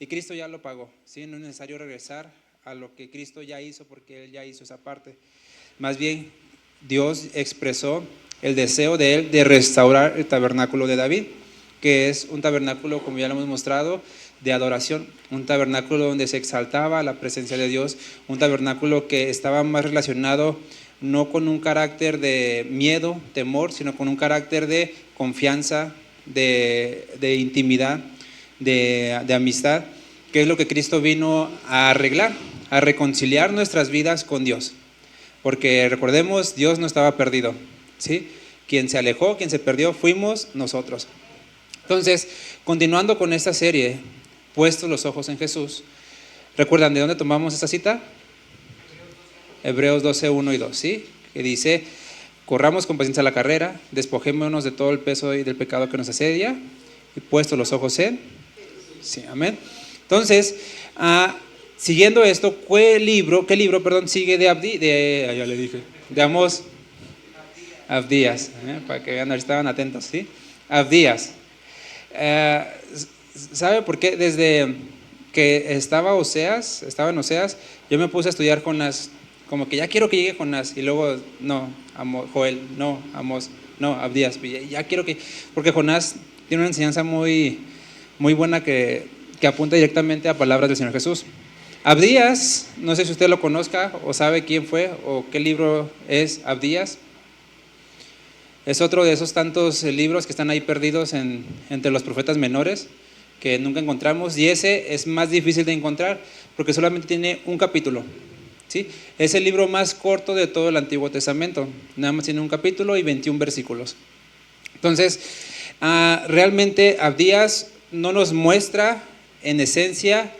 y Cristo ya lo pagó, ¿sí? No es necesario regresar a lo que Cristo ya hizo porque Él ya hizo esa parte. Más bien, Dios expresó el deseo de Él de restaurar el tabernáculo de David, que es un tabernáculo, como ya lo hemos mostrado, de adoración, un tabernáculo donde se exaltaba la presencia de Dios, un tabernáculo que estaba más relacionado no con un carácter de miedo, temor, sino con un carácter de confianza, de intimidad, de amistad, que es lo que Cristo vino a arreglar, a reconciliar nuestras vidas con Dios. Porque recordemos, Dios no estaba perdido, ¿sí? Quien se alejó, quien se perdió, fuimos nosotros. Entonces, continuando con esta serie, puestos los ojos en Jesús, ¿recuerdan de dónde tomamos esta cita? Hebreos 12, 1 y 2, ¿sí? Que dice, corramos con paciencia la carrera, despojémonos de todo el peso y del pecado que nos asedia, y puestos los ojos en... Sí, amén. Entonces, siguiendo esto, ¿qué libro, sigue de Amós? Abdías, para que vean, estaban atentos, ¿sí? Abdías. ¿Sabe por qué? Desde que estaba en Oseas, yo me puse a estudiar Jonás, como que ya quiero que llegue Jonás, y luego, no, Joel, no, Amós, no, Abdías, ya quiero que, porque Jonás tiene una enseñanza muy, muy buena que apunta directamente a palabras del Señor Jesús. Abdías, no sé si usted lo conozca o sabe quién fue o qué libro es Abdías. Es otro de esos tantos libros que están ahí perdidos entre los profetas menores que nunca encontramos, y ese es más difícil de encontrar porque solamente tiene un capítulo, ¿sí? Es el libro más corto de todo el Antiguo Testamento, nada más tiene un capítulo y 21 versículos. Entonces, realmente Abdías no nos muestra en esencia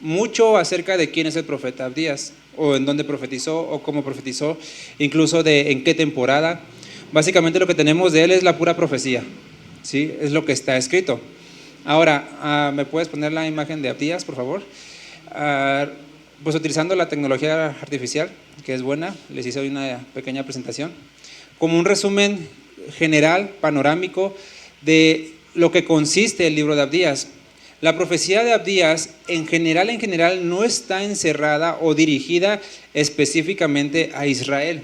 mucho acerca de quién es el profeta Abdías, o en dónde profetizó, o cómo profetizó, incluso de en qué temporada. Básicamente lo que tenemos de él es la pura profecía, ¿sí? Es lo que está escrito. Ahora, ¿me puedes poner la imagen de Abdías, por favor? Pues utilizando la tecnología artificial, que es buena, les hice hoy una pequeña presentación, como un resumen general, panorámico, de lo que consiste el libro de Abdías. La profecía de Abdías en general no está encerrada o dirigida específicamente a Israel.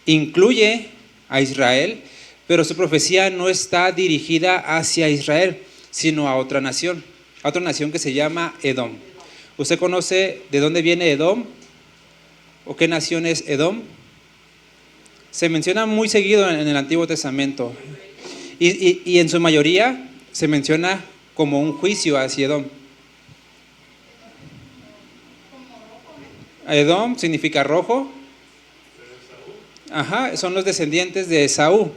Incluye a Israel, pero su profecía no está dirigida hacia Israel, sino a otra nación que se llama Edom. ¿Usted conoce de dónde viene Edom? ¿O qué nación es Edom? Se menciona muy seguido en el Antiguo Testamento y en su mayoría se menciona como un juicio hacia Edom. Edom significa rojo. Ajá, son los descendientes de Esaú.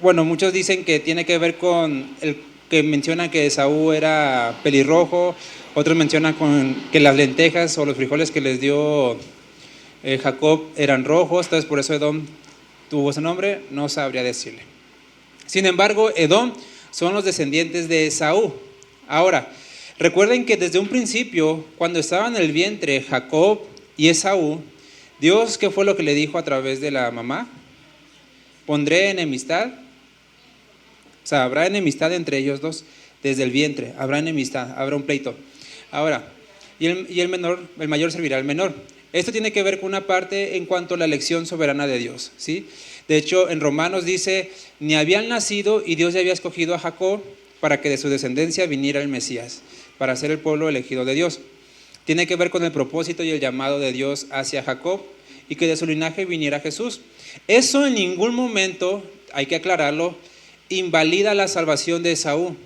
Bueno, muchos dicen que tiene que ver con el que mencionan que Esaú era pelirrojo, otros mencionan que las lentejas o los frijoles que les dio Jacob eran rojos, entonces por eso Edom tuvo ese nombre, no sabría decirle. Sin embargo, Edom son los descendientes de Esaú. Ahora, recuerden que desde un principio, cuando estaban en el vientre Jacob y Esaú, Dios, ¿qué fue lo que le dijo a través de la mamá? Pondré enemistad, o sea, habrá enemistad entre ellos dos, desde el vientre, habrá enemistad, habrá un pleito. Ahora, y el mayor servirá al menor. Esto tiene que ver con una parte en cuanto a la elección soberana de Dios, ¿sí? De hecho, en Romanos dice, ni habían nacido y Dios ya había escogido a Jacob para que de su descendencia viniera el Mesías, para ser el pueblo elegido de Dios. Tiene que ver con el propósito y el llamado de Dios hacia Jacob y que de su linaje viniera Jesús. Eso en ningún momento, hay que aclararlo, invalida la salvación de Esaú.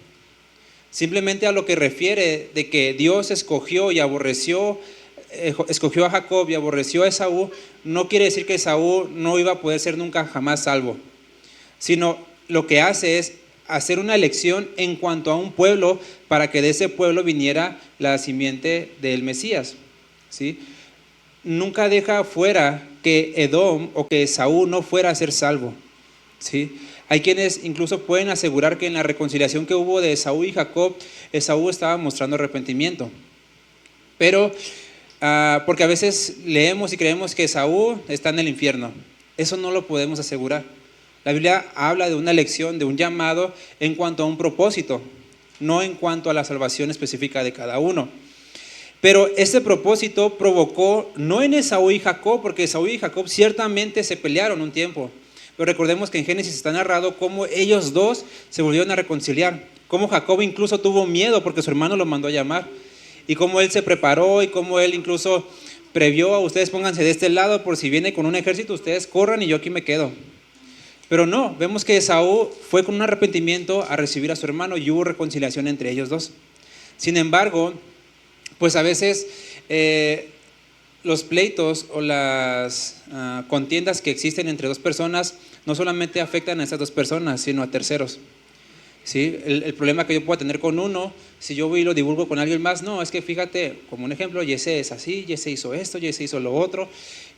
Simplemente a lo que refiere de que Dios escogió a Jacob y aborreció a Esaú, no quiere decir que Esaú no iba a poder ser nunca jamás salvo, sino lo que hace es hacer una elección en cuanto a un pueblo para que de ese pueblo viniera la simiente del Mesías, ¿sí? Nunca deja fuera que Edom o que Esaú no fuera a ser salvo, ¿sí? Hay quienes incluso pueden asegurar que en la reconciliación que hubo de Esaú y Jacob, Esaú estaba mostrando arrepentimiento, pero porque a veces leemos y creemos que Esaú está en el infierno. Eso no lo podemos asegurar. La Biblia habla de una elección, de un llamado en cuanto a un propósito. no en cuanto a la salvación específica de cada uno. Pero este propósito provocó no en Esaú y Jacob, porque Esaú y Jacob ciertamente se pelearon un tiempo. Pero recordemos que en Génesis está narrado cómo ellos dos se volvieron a reconciliar, cómo Jacob incluso tuvo miedo porque su hermano lo mandó a llamar, y cómo él se preparó y cómo él incluso previó a ustedes pónganse de este lado por si viene con un ejército, ustedes corran y yo aquí me quedo. Pero no, vemos que Esaú fue con un arrepentimiento a recibir a su hermano y hubo reconciliación entre ellos dos. Sin embargo, pues a veces los pleitos o las contiendas que existen entre dos personas no solamente afectan a esas dos personas, sino a terceros. ¿Sí? El problema que yo pueda tener con uno, si yo voy y lo divulgo con alguien más, no, es que fíjate, como un ejemplo, Yese es así, Yese hizo esto, Yese hizo lo otro,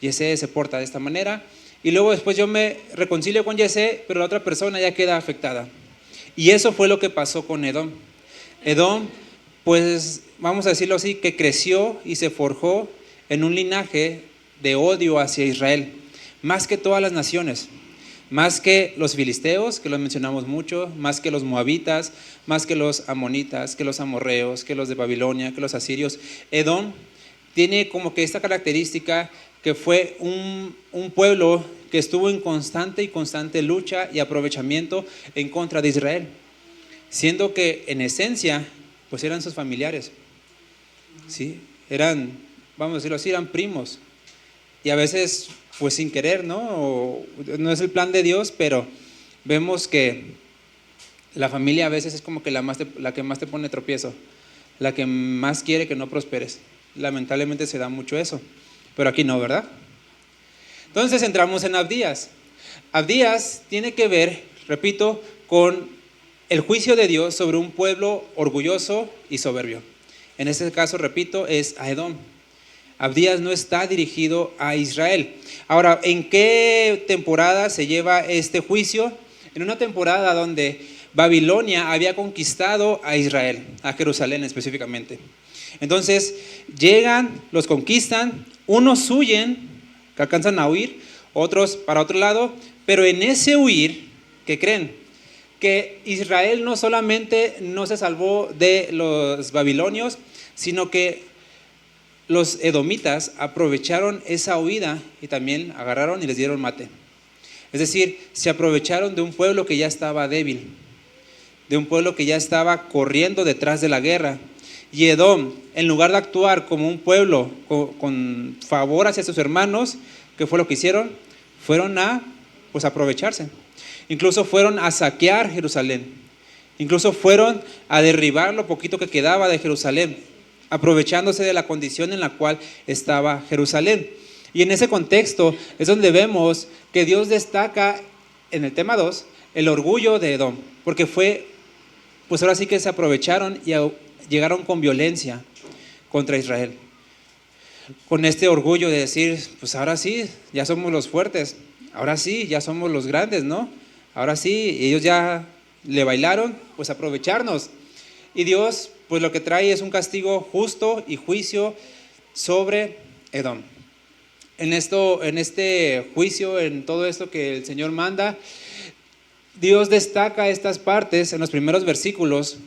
Yese se porta de esta manera, y luego después yo me reconcilio con Yese, pero la otra persona ya queda afectada. Y eso fue lo que pasó con Edom. Edom, pues vamos a decirlo así, que creció y se forjó en un linaje de odio hacia Israel, más que todas las naciones. Más que los filisteos, que los mencionamos mucho, más que los moabitas, más que los amonitas, que los amorreos, que los de Babilonia, que los asirios. Edom tiene como que esta característica que fue un pueblo que estuvo en constante lucha y aprovechamiento en contra de Israel, siendo que en esencia pues eran sus familiares, ¿sí? Eran, vamos a decirlo así, eran primos, y a veces pues sin querer, ¿no? No es el plan de Dios, pero vemos que la familia a veces es como que la que más te pone tropiezo, la que más quiere que no prosperes. Lamentablemente se da mucho eso, pero aquí no, ¿verdad? Entonces entramos en Abdías. Abdías tiene que ver, repito, con el juicio de Dios sobre un pueblo orgulloso y soberbio. En este caso, repito, es a Edom. Abdías no está dirigido a Israel. Ahora, ¿en qué temporada se lleva este juicio? En una temporada donde Babilonia había conquistado a Israel, a Jerusalén específicamente. Entonces, llegan, los conquistan, unos huyen, que alcanzan a huir, otros para otro lado, pero en ese huir, ¿qué creen? Que Israel no solamente no se salvó de los babilonios, sino que los edomitas aprovecharon esa huida y también agarraron y les dieron mate. Es decir, se aprovecharon de un pueblo que ya estaba débil, de un pueblo que ya estaba corriendo detrás de la guerra. Y Edom, en lugar de actuar como un pueblo con favor hacia sus hermanos, ¿qué fue lo que hicieron? Fueron a pues aprovecharse. Incluso fueron a saquear Jerusalén. Incluso fueron a derribar lo poquito que quedaba de Jerusalén, aprovechándose de la condición en la cual estaba Jerusalén. Y en ese contexto es donde vemos que Dios destaca en el tema 2 el orgullo de Edom, porque fue, pues ahora sí que se aprovecharon y llegaron con violencia contra Israel. Con este orgullo de decir, pues ahora sí, ya somos los fuertes, ahora sí, ya somos los grandes, ¿no? Ahora sí, ellos ya le bailaron, pues aprovecharnos. Y Dios, pues lo que trae es un castigo justo y juicio sobre Edom. En este juicio, en todo esto que el Señor manda, Dios destaca estas partes en los primeros versículos,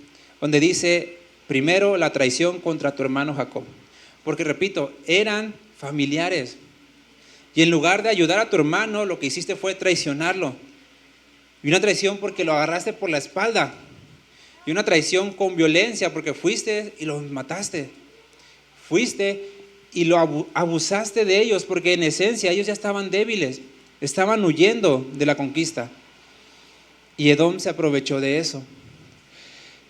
donde dice, primero la traición contra tu hermano Jacob. Porque repito, eran familiares. Y en lugar de ayudar a tu hermano, lo que hiciste fue traicionarlo. Y una traición porque lo agarraste por la espalda. Y una traición con violencia porque fuiste y los mataste. Fuiste y lo abusaste de ellos porque en esencia ellos ya estaban débiles. Estaban huyendo de la conquista. Y Edom se aprovechó de eso.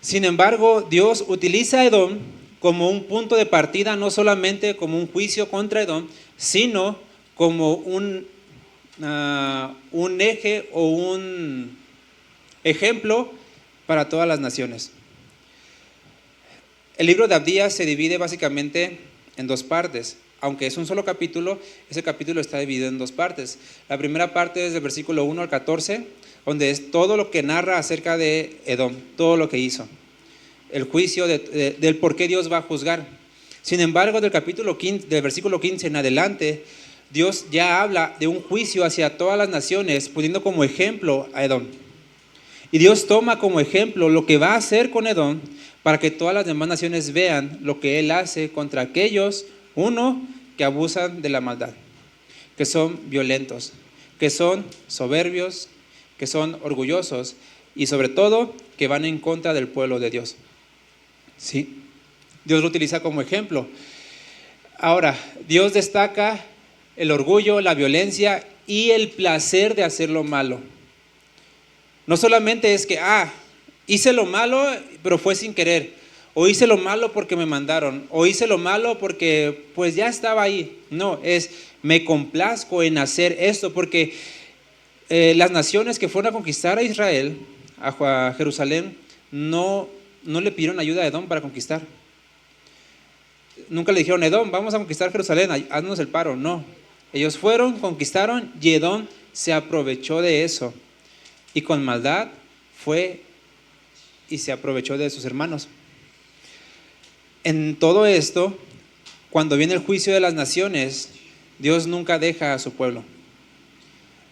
Sin embargo, Dios utiliza a Edom como un punto de partida, no solamente como un juicio contra Edom, sino como un eje o un ejemplo para todas las naciones. El libro de Abdías se divide básicamente en dos partes. Aunque es un solo capítulo, ese capítulo está dividido en dos partes. La primera parte es del versículo 1 al 14, donde es todo lo que narra acerca de Edom, todo lo que hizo. El juicio del por qué Dios va a juzgar. Sin embargo, del versículo 15 en adelante, Dios ya habla de un juicio hacia todas las naciones, poniendo como ejemplo a Edom. Y Dios toma como ejemplo lo que va a hacer con Edom para que todas las demás naciones vean lo que Él hace contra aquellos, uno, que abusan de la maldad, que son violentos, que son soberbios, que son orgullosos y sobre todo que van en contra del pueblo de Dios. ¿Sí? Dios lo utiliza como ejemplo. Ahora, Dios destaca el orgullo, la violencia y el placer de hacer lo malo. No solamente es que, hice lo malo, pero fue sin querer, o hice lo malo porque me mandaron, o hice lo malo porque pues ya estaba ahí. No, es me complazco en hacer esto, porque las naciones que fueron a conquistar a Israel, a Jerusalén, no le pidieron ayuda a Edom para conquistar. Nunca le dijeron, Edom, vamos a conquistar Jerusalén, haznos el paro. No, ellos fueron, conquistaron y Edom se aprovechó de eso. Y con maldad fue y se aprovechó de sus hermanos. En todo esto, cuando viene el juicio de las naciones, Dios nunca deja a su pueblo.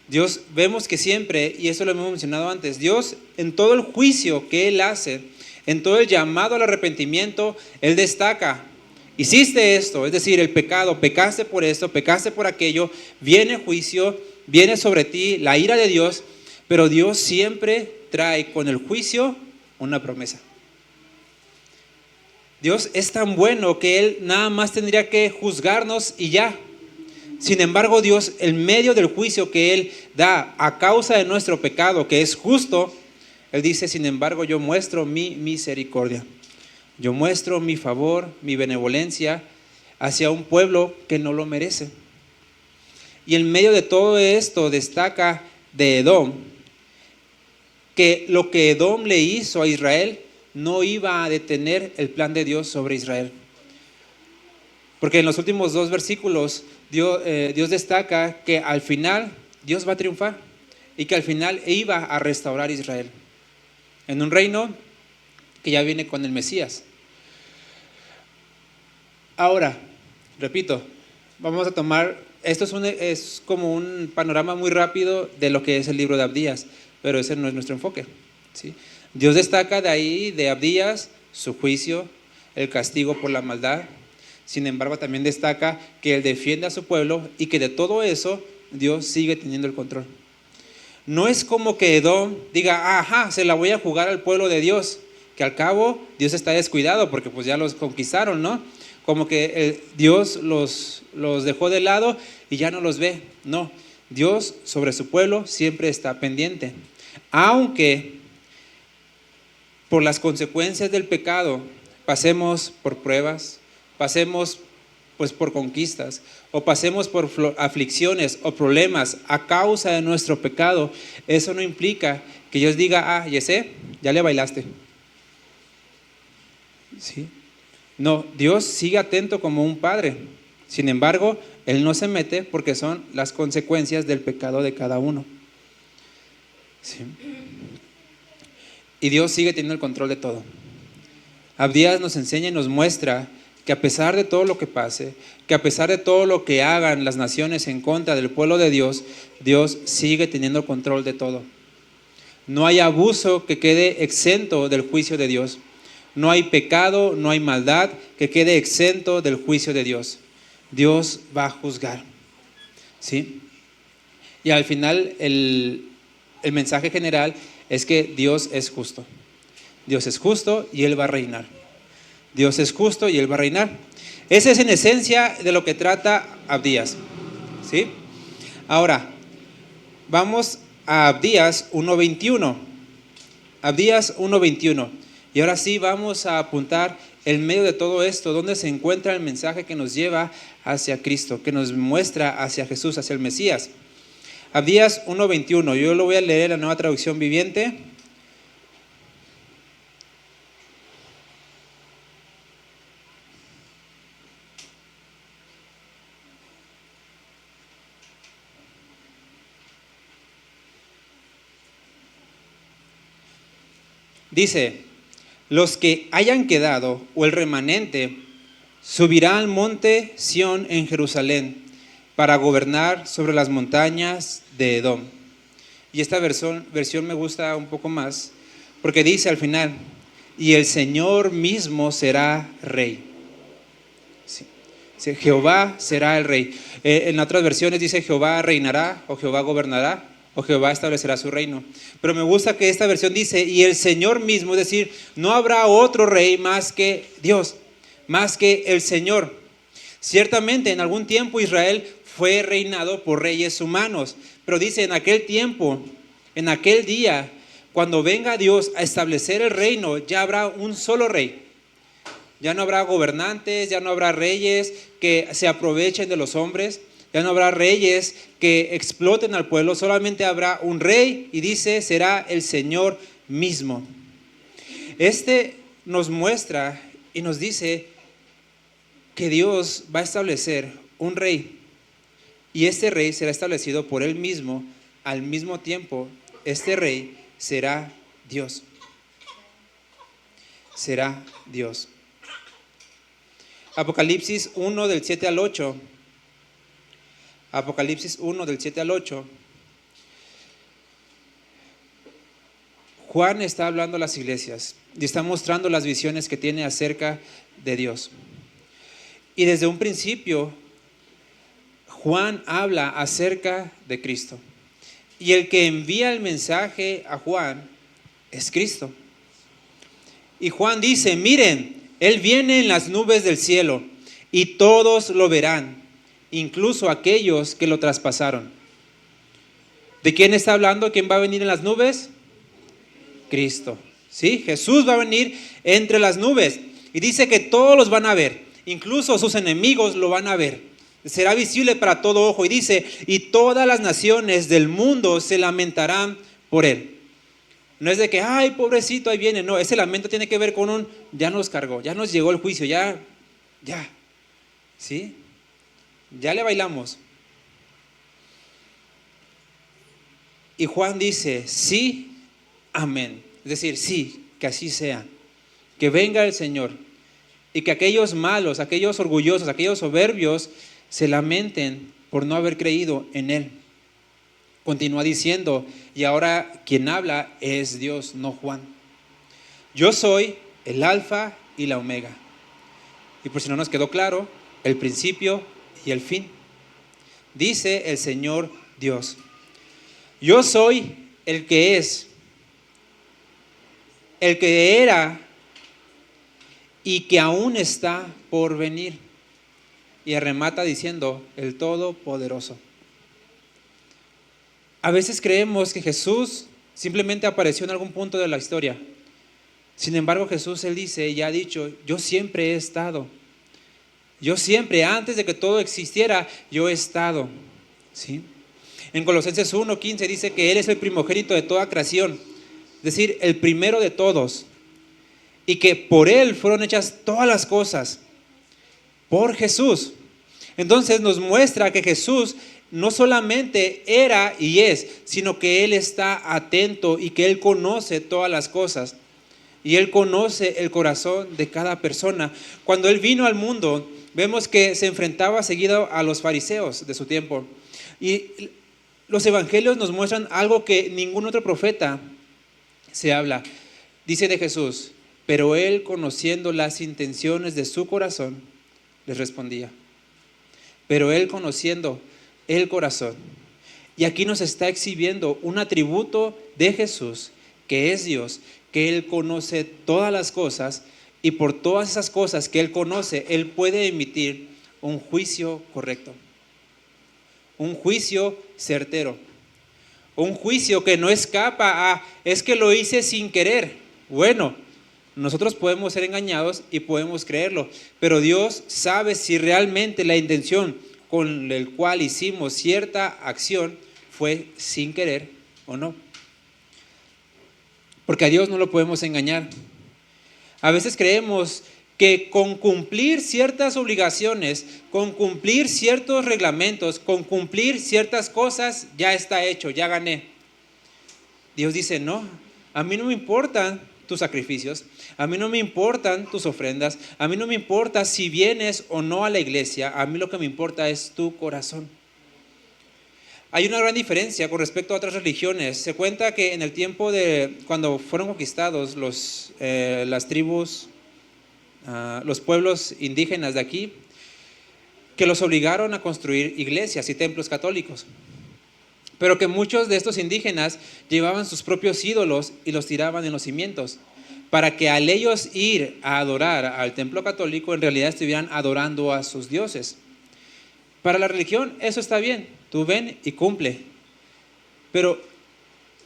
Dios, vemos que siempre, y eso lo hemos mencionado antes, Dios en todo el juicio que Él hace, en todo el llamado al arrepentimiento, Él destaca, hiciste esto, es decir, el pecado, pecaste por esto, pecaste por aquello, viene juicio, viene sobre ti la ira de Dios, pero Dios siempre trae con el juicio una promesa. Dios es tan bueno que Él nada más tendría que juzgarnos y ya. Sin embargo, Dios, en medio del juicio que Él da a causa de nuestro pecado, que es justo, Él dice, sin embargo, yo muestro mi misericordia. Yo muestro mi favor, mi benevolencia hacia un pueblo que no lo merece. Y en medio de todo esto destaca de Edom, que lo que Edom le hizo a Israel no iba a detener el plan de Dios sobre Israel. Porque en los últimos 2 versículos Dios destaca que al final Dios va a triunfar y que al final iba a restaurar Israel en un reino que ya viene con el Mesías. Ahora, repito, vamos a tomar, esto es como un panorama muy rápido de lo que es el libro de Abdías, pero ese no es nuestro enfoque, ¿sí? Dios destaca de ahí, de Abdías, su juicio, el castigo por la maldad. Sin embargo, también destaca que Él defiende a su pueblo y que de todo eso Dios sigue teniendo el control. No es como que Edom diga, se la voy a jugar al pueblo de Dios, que al cabo Dios está descuidado porque pues ya los conquistaron, ¿no? Como que Dios los dejó de lado y ya no los ve. No, Dios sobre su pueblo siempre está pendiente. Aunque por las consecuencias del pecado pasemos por pruebas, pasemos pues por conquistas o pasemos por aflicciones o problemas a causa de nuestro pecado, eso no implica que Dios diga, Yesé, ya le bailaste. ¿Sí? No, Dios sigue atento como un padre. Sin embargo, Él no se mete porque son las consecuencias del pecado de cada uno. ¿Sí? Y Dios sigue teniendo el control de todo. Abdías nos enseña y nos muestra que a pesar de todo lo que pase, que a pesar de todo lo que hagan las naciones en contra del pueblo de Dios, Dios sigue teniendo control de todo. No hay abuso que quede exento del juicio de Dios. No hay pecado, no hay maldad que quede exento del juicio de Dios. Dios va a juzgar. ¿Sí? Y al final el mensaje general es que Dios es justo. Dios es justo y Él va a reinar. Dios es justo y Él va a reinar. Esa es en esencia de lo que trata Abdías. ¿Sí? Ahora, vamos a Abdías 1:21. Abdías 1:21. Y ahora sí vamos a apuntar en medio de todo esto, donde se encuentra el mensaje que nos lleva hacia Cristo, que nos muestra hacia Jesús, hacia el Mesías. Abdías 1:21. Yo lo voy a leer en la Nueva Traducción Viviente. Dice, los que hayan quedado o el remanente subirá al monte Sión en Jerusalén para gobernar sobre las montañas de Edom. Y esta versión me gusta un poco más, porque dice al final, y el Señor mismo será rey. Sí. Sí, Jehová será el rey. En otras versiones dice Jehová reinará, o Jehová gobernará, o Jehová establecerá su reino. Pero me gusta que esta versión dice, y el Señor mismo, es decir, no habrá otro rey más que Dios, más que el Señor. Ciertamente en algún tiempo Israel fue reinado por reyes humanos, pero dice en aquel tiempo, en aquel día, cuando venga Dios a establecer el reino, ya habrá un solo rey. Ya no habrá gobernantes, ya no habrá reyes que se aprovechen de los hombres, ya no habrá reyes que exploten al pueblo, solamente habrá un rey y dice, será el Señor mismo. Este nos muestra y nos dice que Dios va a establecer un rey y este rey será establecido por Él mismo. Al mismo tiempo, este rey será Dios. Será Dios. Apocalipsis 1 del 7 al 8. Apocalipsis 1 del 7 al 8. Juan está hablando a las iglesias y está mostrando las visiones que tiene acerca de Dios. Y desde un principio, Juan habla acerca de Cristo. Y el que envía el mensaje a Juan es Cristo. Y Juan dice, miren, Él viene en las nubes del cielo y todos lo verán, incluso aquellos que lo traspasaron. ¿De quién está hablando? ¿Quién va a venir en las nubes? Cristo. ¿Sí? Jesús va a venir entre las nubes y dice que todos los van a ver, incluso sus enemigos lo van a ver. Será visible para todo ojo y dice, y todas las naciones del mundo se lamentarán por Él. No es de que, ay, pobrecito, ahí viene. No, ese lamento tiene que ver con ya nos cargó, ya nos llegó el juicio, ya, ¿sí? Ya le bailamos. Y Juan dice, sí, amén. Es decir, sí, que así sea. Que venga el Señor y que aquellos malos, aquellos orgullosos, aquellos soberbios se lamenten por no haber creído en Él. Continúa diciendo, y ahora quien habla es Dios, no Juan. Yo soy el alfa y la omega. Y por si no nos quedó claro, el principio y el fin. Dice el Señor Dios. Yo soy el que es, el que era y que aún está por venir. Y remata diciendo, el Todopoderoso. A veces creemos que Jesús simplemente apareció en algún punto de la historia. Sin embargo, Jesús, Él dice y ha dicho, yo siempre he estado. Yo siempre, antes de que todo existiera, yo he estado. ¿Sí? En Colosenses 1:15 dice que Él es el primogénito de toda creación, es decir, el primero de todos. Y que por Él fueron hechas todas las cosas, por Jesús. Entonces nos muestra que Jesús no solamente era y es, sino que Él está atento y que Él conoce todas las cosas. Y Él conoce el corazón de cada persona. Cuando Él vino al mundo, vemos que se enfrentaba seguido a los fariseos de su tiempo. Y los evangelios nos muestran algo que ningún otro profeta se habla. Dice de Jesús, pero Él, conociendo las intenciones de su corazón, les respondía. Pero Él, conociendo el corazón. Y aquí nos está exhibiendo un atributo de Jesús, que es Dios, que Él conoce todas las cosas y por todas esas cosas que Él conoce, Él puede emitir un juicio correcto, un juicio certero, un juicio que no escapa a, es que lo hice sin querer. Bueno, nosotros podemos ser engañados y podemos creerlo, pero Dios sabe si realmente la intención con el cual hicimos cierta acción fue sin querer o no. Porque a Dios no lo podemos engañar. A veces creemos que con cumplir ciertas obligaciones, con cumplir ciertos reglamentos, con cumplir ciertas cosas, ya está hecho, ya gané. Dios dice, no, a mí no me importan tus sacrificios, a mí no me importan tus ofrendas, a mí no me importa si vienes o no a la iglesia, a mí lo que me importa es tu corazón. Hay una gran diferencia con respecto a otras religiones. Se cuenta que en el tiempo de cuando fueron conquistados las tribus, los pueblos indígenas de aquí, que los obligaron a construir iglesias y templos católicos, pero que muchos de estos indígenas llevaban sus propios ídolos y los tiraban en los cimientos, para que al ellos ir a adorar al templo católico, en realidad estuvieran adorando a sus dioses. Para la religión eso está bien, tú ven y cumple, pero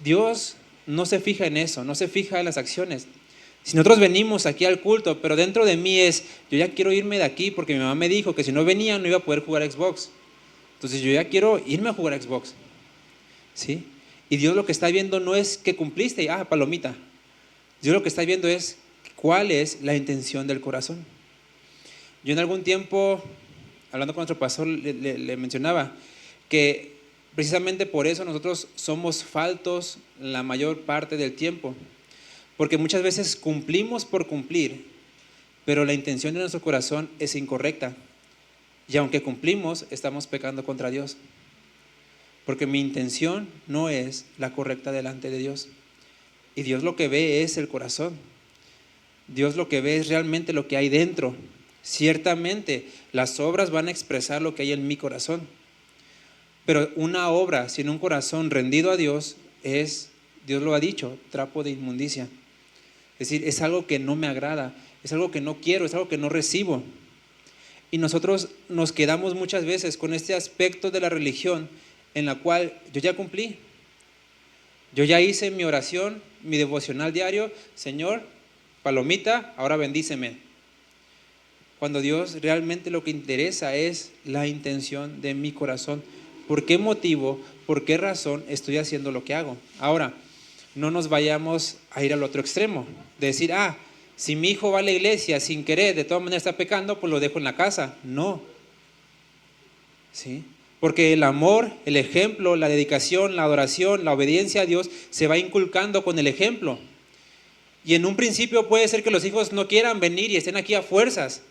Dios no se fija en eso, no se fija en las acciones. Si nosotros venimos aquí al culto, pero dentro de mí yo ya quiero irme de aquí porque mi mamá me dijo que si no venía no iba a poder jugar Xbox. Entonces yo ya quiero irme a jugar Xbox. ¿Sí? Y Dios lo que está viendo no es que cumpliste y palomita. Dios lo que está viendo es cuál es la intención del corazón. Yo en algún tiempo, hablando con nuestro pastor, le mencionaba que precisamente por eso nosotros somos faltos la mayor parte del tiempo. Porque muchas veces cumplimos por cumplir, pero la intención de nuestro corazón es incorrecta. Y aunque cumplimos, estamos pecando contra Dios. Porque mi intención no es la correcta delante de Dios. Y Dios lo que ve es el corazón. Dios lo que ve es realmente lo que hay dentro. Ciertamente, las obras van a expresar lo que hay en mi corazón. Pero una obra sin un corazón rendido a Dios es, Dios lo ha dicho, trapo de inmundicia. Es decir, es algo que no me agrada, es algo que no quiero, es algo que no recibo. Y nosotros nos quedamos muchas veces con este aspecto de la religión en la cual yo ya cumplí. Yo ya hice mi oración, mi devocional diario, Señor, palomita, ahora bendíceme. Cuando Dios realmente lo que interesa es la intención de mi corazón. ¿Por qué motivo, por qué razón estoy haciendo lo que hago? Ahora, no nos vayamos a ir al otro extremo, de decir, si mi hijo va a la iglesia sin querer, de todas maneras está pecando, pues lo dejo en la casa. No. ¿Sí? Porque el amor, el ejemplo, la dedicación, la adoración, la obediencia a Dios se va inculcando con el ejemplo. Y en un principio puede ser que los hijos no quieran venir y estén aquí a fuerzas,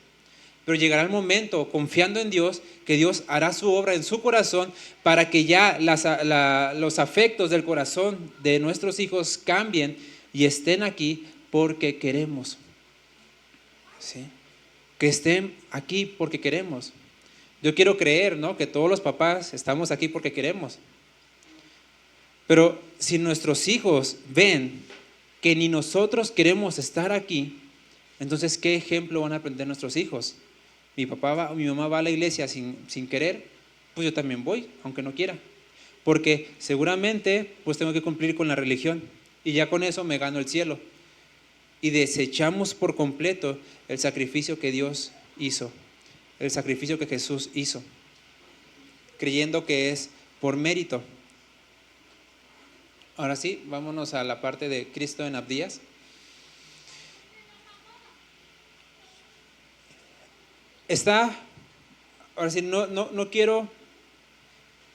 pero llegará el momento, confiando en Dios, que Dios hará su obra en su corazón para que ya los afectos del corazón de nuestros hijos cambien y estén aquí porque queremos. ¿Sí? Que estén aquí porque queremos. Yo quiero creer, ¿no?, que todos los papás estamos aquí porque queremos. Pero si nuestros hijos ven que ni nosotros queremos estar aquí, entonces ¿qué ejemplo van a aprender nuestros hijos? Mi mamá va a la iglesia sin querer, pues yo también voy, aunque no quiera. Porque seguramente pues tengo que cumplir con la religión y ya con eso me gano el cielo. Y desechamos por completo el sacrificio que Dios hizo, el sacrificio que Jesús hizo, creyendo que es por mérito. Ahora sí, vámonos a la parte de Cristo en Abdías. Ahora sí, no quiero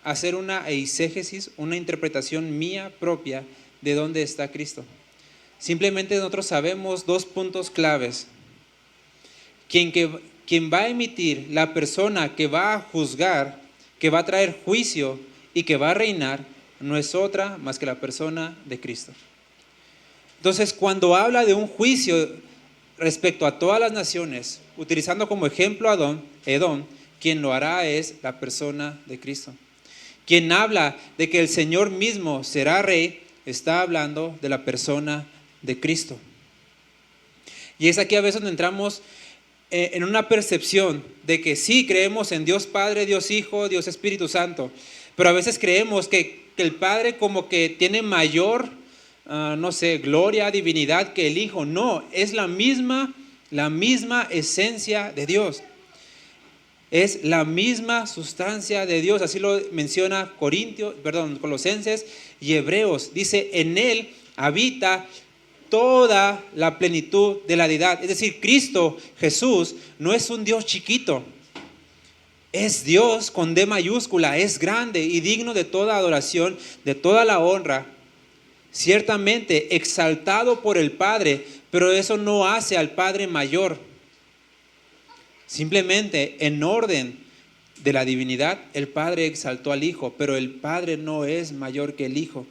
hacer una eisegesis, una interpretación mía propia de dónde está Cristo. Simplemente nosotros sabemos dos puntos claves. Quien va a emitir, la persona que va a juzgar, que va a traer juicio y que va a reinar, no es otra más que la persona de Cristo. Entonces, cuando habla de un juicio respecto a todas las naciones, utilizando como ejemplo a Edom, quien lo hará es la persona de Cristo. Quien habla de que el Señor mismo será rey, está hablando de la persona de Cristo. Y es aquí a veces donde entramos en una percepción de que sí creemos en Dios Padre, Dios Hijo, Dios Espíritu Santo, pero a veces creemos que el Padre como que tiene mayor, gloria, divinidad que el Hijo. No, es la misma esencia de Dios. Es la misma sustancia de Dios, así lo menciona Colosenses y Hebreos. Dice, en Él habita toda la plenitud de la deidad. Es decir, Cristo, Jesús, no es un Dios chiquito. Es Dios con D mayúscula, es grande y digno de toda adoración, de toda la honra. Ciertamente exaltado por el Padre, pero eso no hace al Padre mayor. Simplemente en orden de la divinidad, el Padre exaltó al Hijo, pero el Padre no es mayor que el Hijo.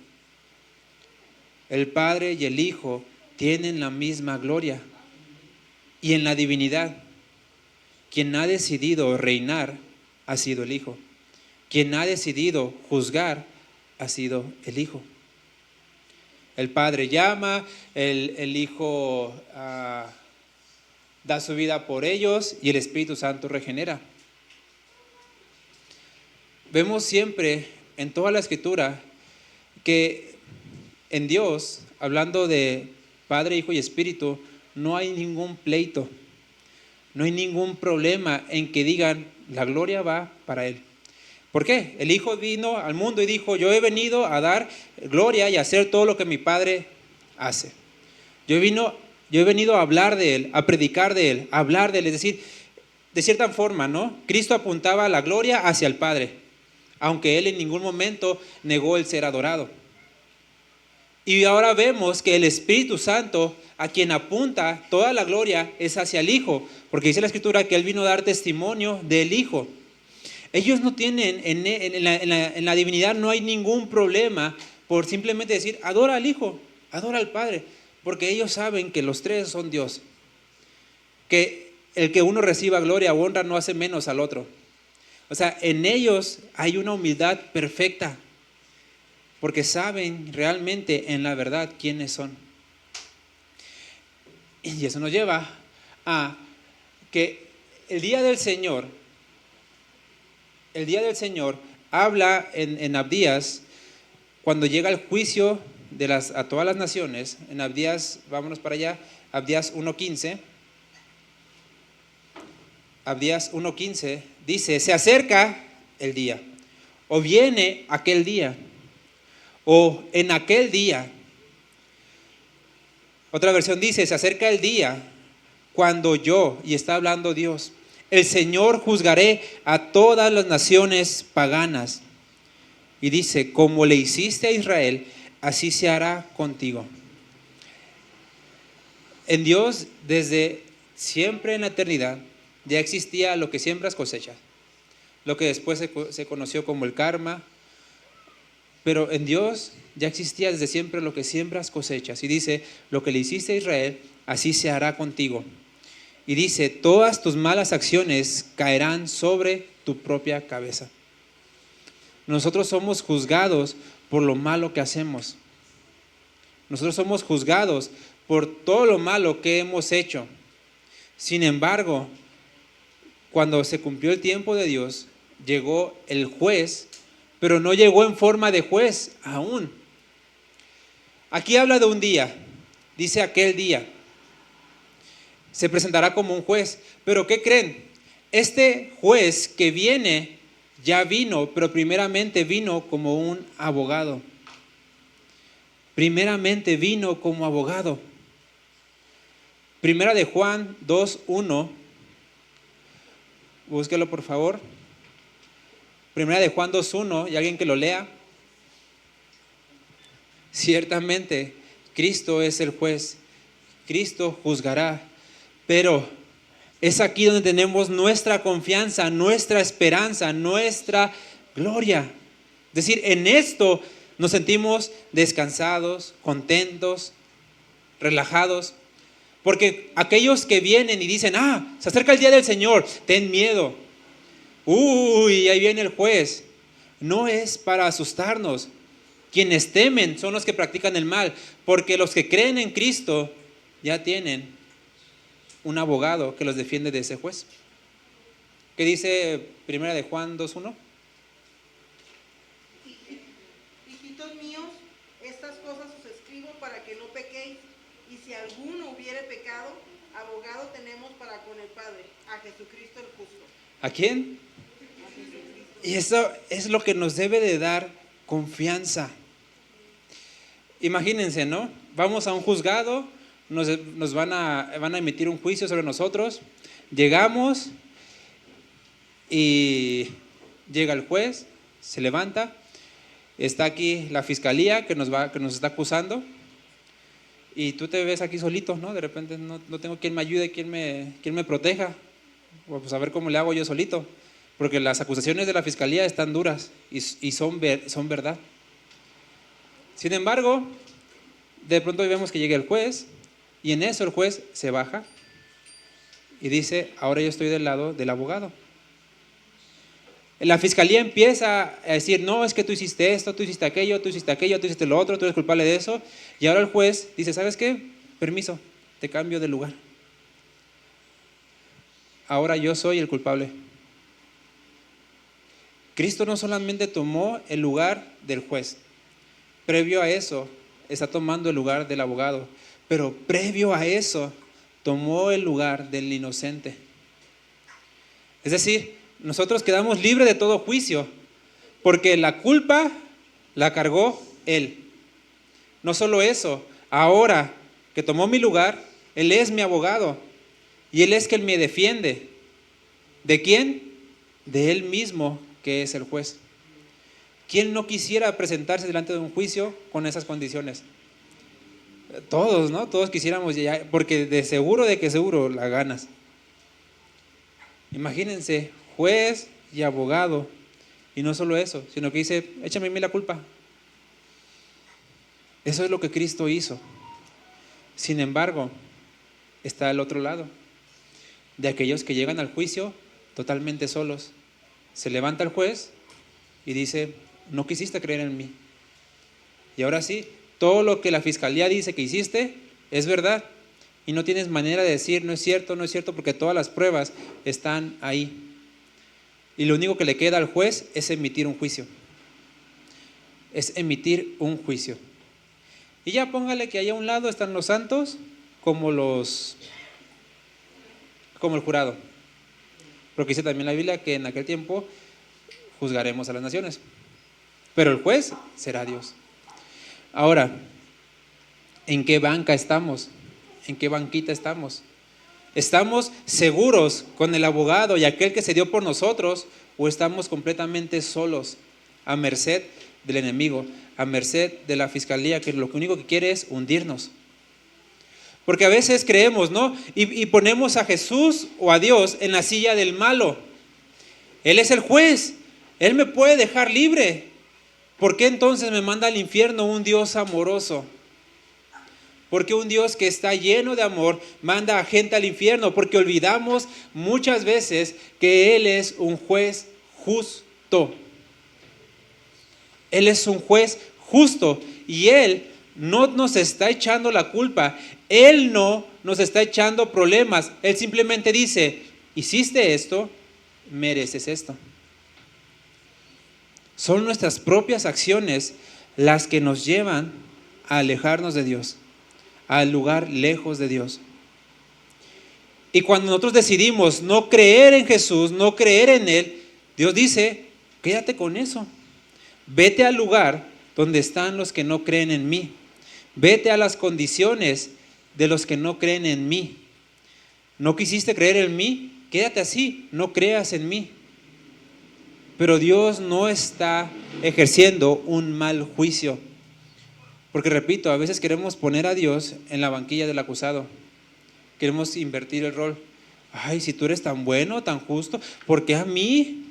El Padre y el Hijo tienen la misma gloria. Y en la divinidad, quien ha decidido reinar ha sido el Hijo. Quien ha decidido juzgar ha sido el Hijo. El Padre llama, el Hijo da su vida por ellos y el Espíritu Santo regenera. Vemos siempre en toda la Escritura que en Dios, hablando de Padre, Hijo y Espíritu, no hay ningún pleito, no hay ningún problema en que digan la gloria va para Él. ¿Por qué? El Hijo vino al mundo y dijo: yo he venido a dar gloria y a hacer todo lo que mi Padre hace. Yo he venido a hablar de Él, a predicar de Él, a hablar de Él. Es decir, de cierta forma, ¿no? Cristo apuntaba la gloria hacia el Padre, aunque Él en ningún momento negó el ser adorado. Y ahora vemos que el Espíritu Santo, a quien apunta toda la gloria, es hacia el Hijo, porque dice la Escritura que Él vino a dar testimonio del Hijo. Ellos no tienen, en la divinidad no hay ningún problema por simplemente decir: adora al Hijo, adora al Padre, porque ellos saben que los tres son Dios, que el que uno reciba gloria o honra no hace menos al otro. O sea, en ellos hay una humildad perfecta, porque saben realmente en la verdad quiénes son. Y eso nos lleva a que el día del Señor habla en Abdías, cuando llega el juicio a todas las naciones. En Abdías, vámonos para allá, Abdías 1:15. Abdías 1:15 dice: se acerca el día, o viene aquel día, o en aquel día. Otra versión dice: se acerca el día cuando yo, y está hablando Dios, el Señor, juzgaré a todas las naciones paganas. Y dice: como le hiciste a Israel, así se hará contigo. En Dios, desde siempre en la eternidad, ya existía lo que siembras cosechas, lo que después se conoció como el karma. Pero en Dios ya existía desde siempre lo que siembras cosechas. Y dice: lo que le hiciste a Israel, así se hará contigo. Y dice: todas tus malas acciones caerán sobre tu propia cabeza. Nosotros somos juzgados por lo malo que hacemos. Nosotros somos juzgados por todo lo malo que hemos hecho. Sin embargo, cuando se cumplió el tiempo de Dios, llegó el juez, pero no llegó en forma de juez aún. Aquí habla de un día, dice: aquel día se presentará como un juez. Pero ¿qué creen? Este juez que viene ya vino, pero primeramente vino como un abogado. Primeramente vino como abogado. Primera de Juan 2:1. Búsquelo por favor. Primera de Juan 2:1, y alguien que lo lea. Ciertamente, Cristo es el juez. Cristo juzgará. Pero es aquí donde tenemos nuestra confianza, nuestra esperanza, nuestra gloria. Es decir, en esto nos sentimos descansados, contentos, relajados. Porque aquellos que vienen y dicen: se acerca el día del Señor, ten miedo. Uy, ahí viene el juez. No es para asustarnos. Quienes temen son los que practican el mal, porque los que creen en Cristo ya tienen un abogado que los defiende de ese juez. ¿Qué dice Primera de Juan 2:1? Hijitos míos, estas cosas os escribo para que no pequéis, y si alguno hubiere pecado, abogado tenemos para con el Padre, a Jesucristo el justo. ¿A quién? Y eso es lo que nos debe de dar confianza. Imagínense, ¿no? Vamos a un juzgado, nos van a emitir un juicio sobre nosotros. Llegamos y llega el juez, se levanta, está aquí la fiscalía que nos está acusando, y tú te ves aquí solito, ¿no? De repente no tengo quien me ayude, quien me proteja. Pues a ver cómo le hago yo solito. porque las acusaciones de la fiscalía están duras y son verdad. Sin embargo, de pronto vemos que llega el juez y en eso el juez se baja y dice, ahora yo estoy del lado del abogado. La fiscalía empieza a decir, no, es que tú hiciste esto, tú hiciste aquello, tú hiciste aquello, tú hiciste lo otro, tú eres culpable de eso. Y ahora el juez dice, ¿sabes qué? Permiso, te cambio de lugar. Ahora yo soy el culpable. Cristo no solamente tomó el lugar del juez, previo a eso está tomando el lugar del abogado, pero previo a eso tomó el lugar del inocente. Es decir, nosotros quedamos libres de todo juicio, porque la culpa la cargó Él. No solo eso, ahora que tomó mi lugar, Él es mi abogado y Él es quien me defiende. ¿De quién? De Él mismo, que es el juez. ¿Quién no quisiera presentarse delante de un juicio con esas condiciones? Todos, ¿no? Todos quisiéramos, porque de seguro la ganas. Imagínense, juez y abogado, y no solo eso, sino que dice, échame a mí la culpa. Eso es lo que Cristo hizo. Sin embargo, está el otro lado, de aquellos que llegan al juicio totalmente solos. Se levanta el juez y dice, no quisiste creer en mí. Y ahora sí, todo lo que la fiscalía dice que hiciste es verdad. Y no tienes manera de decir, no es cierto, porque todas las pruebas están ahí. Y lo único que le queda al juez es emitir un juicio. Es emitir un juicio. Y ya póngale que allá a un lado están los santos como el jurado. Porque dice también la Biblia que en aquel tiempo juzgaremos a las naciones. Pero el juez será Dios. Ahora, ¿en qué banca estamos? ¿En qué banquita estamos? ¿Estamos seguros con el abogado y aquel que se dio por nosotros? ¿O estamos completamente solos, a merced del enemigo, a merced de la fiscalía, que lo único que quiere es hundirnos? Porque a veces creemos, ¿no? Y ponemos a Jesús o a Dios en la silla del malo. Él es el juez, Él me puede dejar libre. ¿Por qué entonces me manda al infierno un Dios amoroso? Porque un Dios que está lleno de amor manda a gente al infierno, porque olvidamos muchas veces que Él es un juez justo. Él es un juez justo y Él no nos está echando la culpa, Él no nos está echando problemas, Él simplemente dice, hiciste esto, mereces esto. Son nuestras propias acciones las que nos llevan a alejarnos de Dios, al lugar lejos de Dios. Y cuando nosotros decidimos no creer en Jesús, no creer en Él, Dios dice, quédate con eso. Vete al lugar donde están los que no creen en mí. Vete a las condiciones de los que no creen en mí. ¿No quisiste creer en mí? Quédate así, no creas en mí. Pero Dios no está ejerciendo un mal juicio. Porque repito, a veces queremos poner a Dios en la banquilla del acusado. Queremos invertir el rol. Ay, si tú eres tan bueno, tan justo, ¿por qué a mí?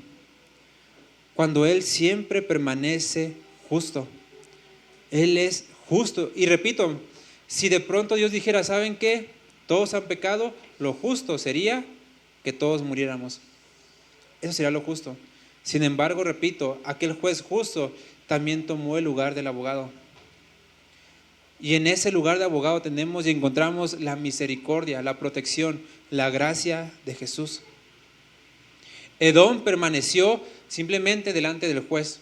Cuando Él siempre permanece justo. Él es justo. Y repito, si de pronto Dios dijera, ¿saben qué? Todos han pecado, lo justo sería que todos muriéramos. Eso sería lo justo. Sin embargo, repito, aquel juez justo también tomó el lugar del abogado. Y en ese lugar de abogado tenemos y encontramos la misericordia, la protección, la gracia de Jesús. Edom permaneció simplemente delante del juez.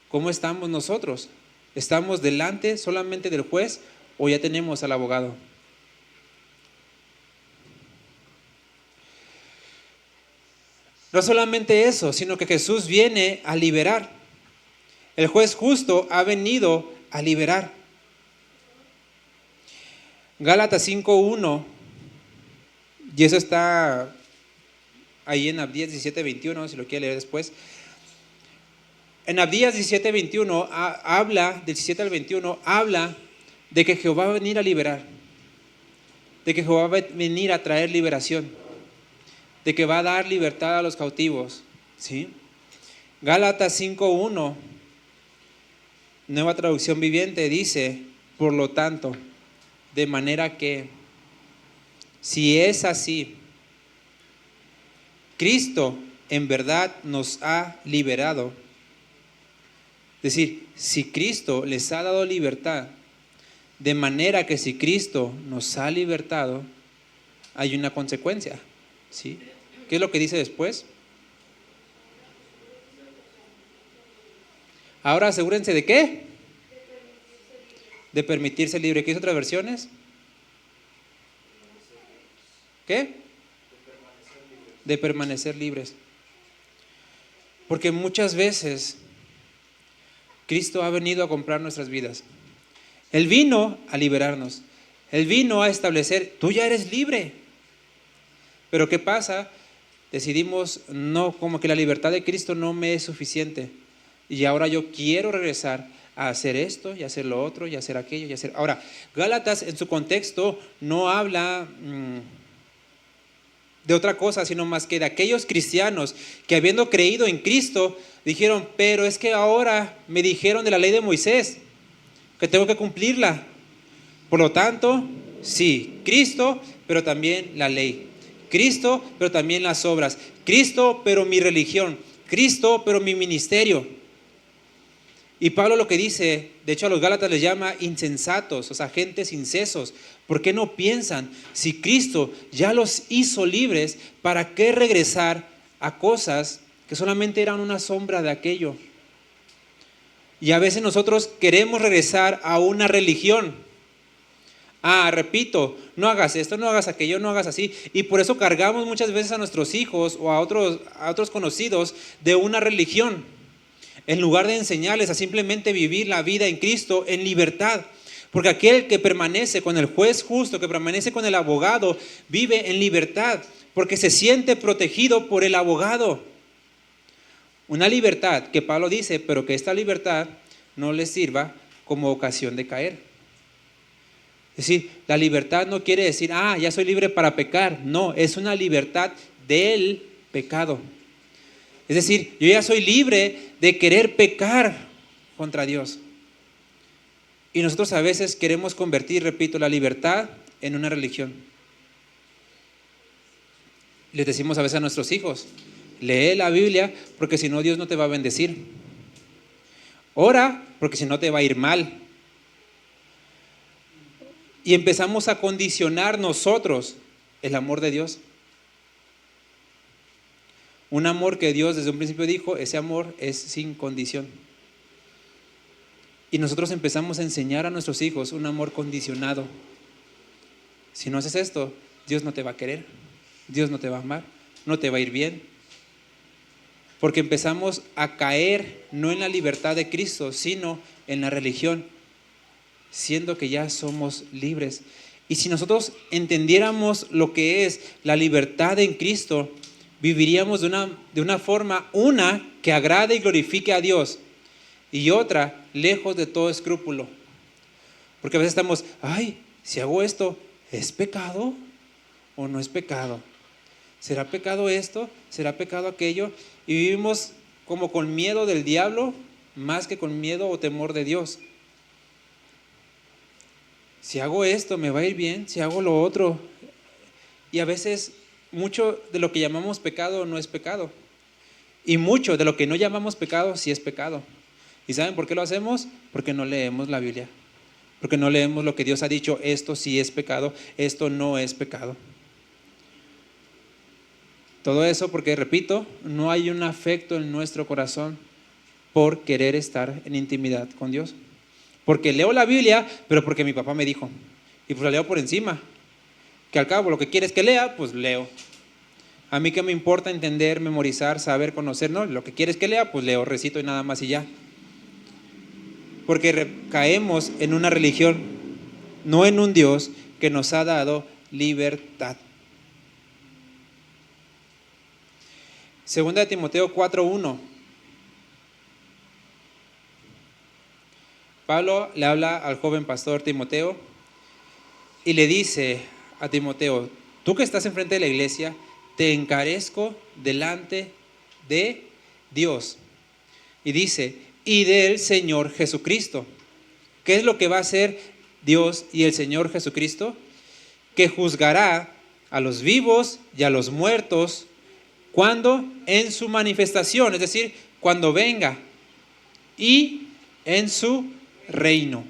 ¿Cómo estamos nosotros? ¿Estamos delante solamente del juez o ya tenemos al abogado? No solamente eso, sino que Jesús viene a liberar. El juez justo ha venido a liberar. Gálatas 5:1, y eso está ahí en Abdías 17:21, si lo quiere leer después. En Abdías 17:21 habla, del 17 al 21, habla de que Jehová va a venir a liberar, de que Jehová va a venir a traer liberación, de que va a dar libertad a los cautivos, ¿Sí? Gálatas 5:1, Nueva Traducción Viviente, dice: por lo tanto, de manera que, si es así, Cristo en verdad nos ha liberado. Es decir, si Cristo les ha dado libertad, de manera que si Cristo nos ha libertado, hay una consecuencia, ¿sí? ¿Qué es lo que dice después? Ahora asegúrense de ¿qué? De permitirse libre. ¿Qué es otras versiones? ¿Qué? De permanecer libres. Porque muchas veces Cristo ha venido a comprar nuestras vidas. Él vino a liberarnos. Él vino a establecer, tú ya eres libre. Pero ¿qué pasa? Decidimos, no, como que la libertad de Cristo no me es suficiente. Y ahora yo quiero regresar a hacer esto y hacer lo otro y hacer aquello y hacer. Ahora, Gálatas en su contexto no habla de otra cosa, sino más que de aquellos cristianos que, habiendo creído en Cristo, dijeron: pero es que ahora me dijeron de la ley de Moisés que tengo que cumplirla. Por lo tanto, sí, Cristo, pero también la ley. Cristo, pero también las obras. Cristo, pero mi religión. Cristo, pero mi ministerio. Y Pablo lo que dice, de hecho a los Gálatas les llama insensatos, o sea, gentes incesos. ¿Por qué no piensan? Si Cristo ya los hizo libres, ¿para qué regresar a cosas que solamente eran una sombra de aquello? Y a veces nosotros queremos regresar a una religión. Repito, no hagas esto, no hagas aquello, no hagas así. Y por eso cargamos muchas veces a nuestros hijos o a otros conocidos de una religión, en lugar de enseñarles a simplemente vivir la vida en Cristo en libertad. Porque aquel que permanece con el juez justo, que permanece con el abogado, vive en libertad, porque se siente protegido por el abogado. Una libertad que Pablo dice, pero que esta libertad no les sirva como ocasión de caer. Es decir, la libertad no quiere decir, ya soy libre para pecar. No, es una libertad del pecado. Es decir, yo ya soy libre de querer pecar contra Dios. Y nosotros a veces queremos convertir, repito, la libertad en una religión. Les decimos a veces a nuestros hijos: lee la Biblia porque si no Dios no te va a bendecir. Ora porque si no te va a ir mal. Y empezamos a condicionar nosotros el amor de Dios. Un amor que Dios desde un principio dijo, ese amor es sin condición. Y nosotros empezamos a enseñar a nuestros hijos un amor condicionado. Si no haces esto, Dios no te va a querer, Dios no te va a amar, no te va a ir bien. Porque empezamos a caer no en la libertad de Cristo, sino en la religión, siendo que ya somos libres. Y si nosotros entendiéramos lo que es la libertad en Cristo, viviríamos de una forma, una que agrade y glorifique a Dios, y otra lejos de todo escrúpulo. Porque a veces estamos, si hago esto, ¿es pecado o no es pecado? ¿Será pecado esto? ¿Será pecado aquello? Y vivimos como con miedo del diablo más que con miedo o temor de Dios. Si hago esto, me va a ir bien. Si hago lo otro. Y a veces mucho de lo que llamamos pecado no es pecado. Y mucho de lo que no llamamos pecado sí es pecado. ¿Y saben por qué lo hacemos? Porque no leemos la Biblia. Porque no leemos lo que Dios ha dicho. Esto sí es pecado, esto no es pecado. Todo eso porque, repito, no hay un afecto en nuestro corazón por querer estar en intimidad con Dios. Porque leo la Biblia, pero porque mi papá me dijo. Y pues la leo por encima. Que al cabo lo que quieres que lea, pues leo. A mí qué me importa entender, memorizar, saber, conocer, no. Lo que quieres que lea, pues leo, recito y nada más y ya. Porque caemos en una religión, no en un Dios que nos ha dado libertad. Segunda de Timoteo 4:1. Pablo le habla al joven pastor Timoteo y le dice a Timoteo: tú que estás enfrente de la iglesia, te encarezco delante de Dios. Y dice, y del Señor Jesucristo. ¿Qué es lo que va a hacer Dios y el Señor Jesucristo? Que juzgará a los vivos y a los muertos. ¿Cuándo? En su manifestación, es decir, cuando venga, y en su reino.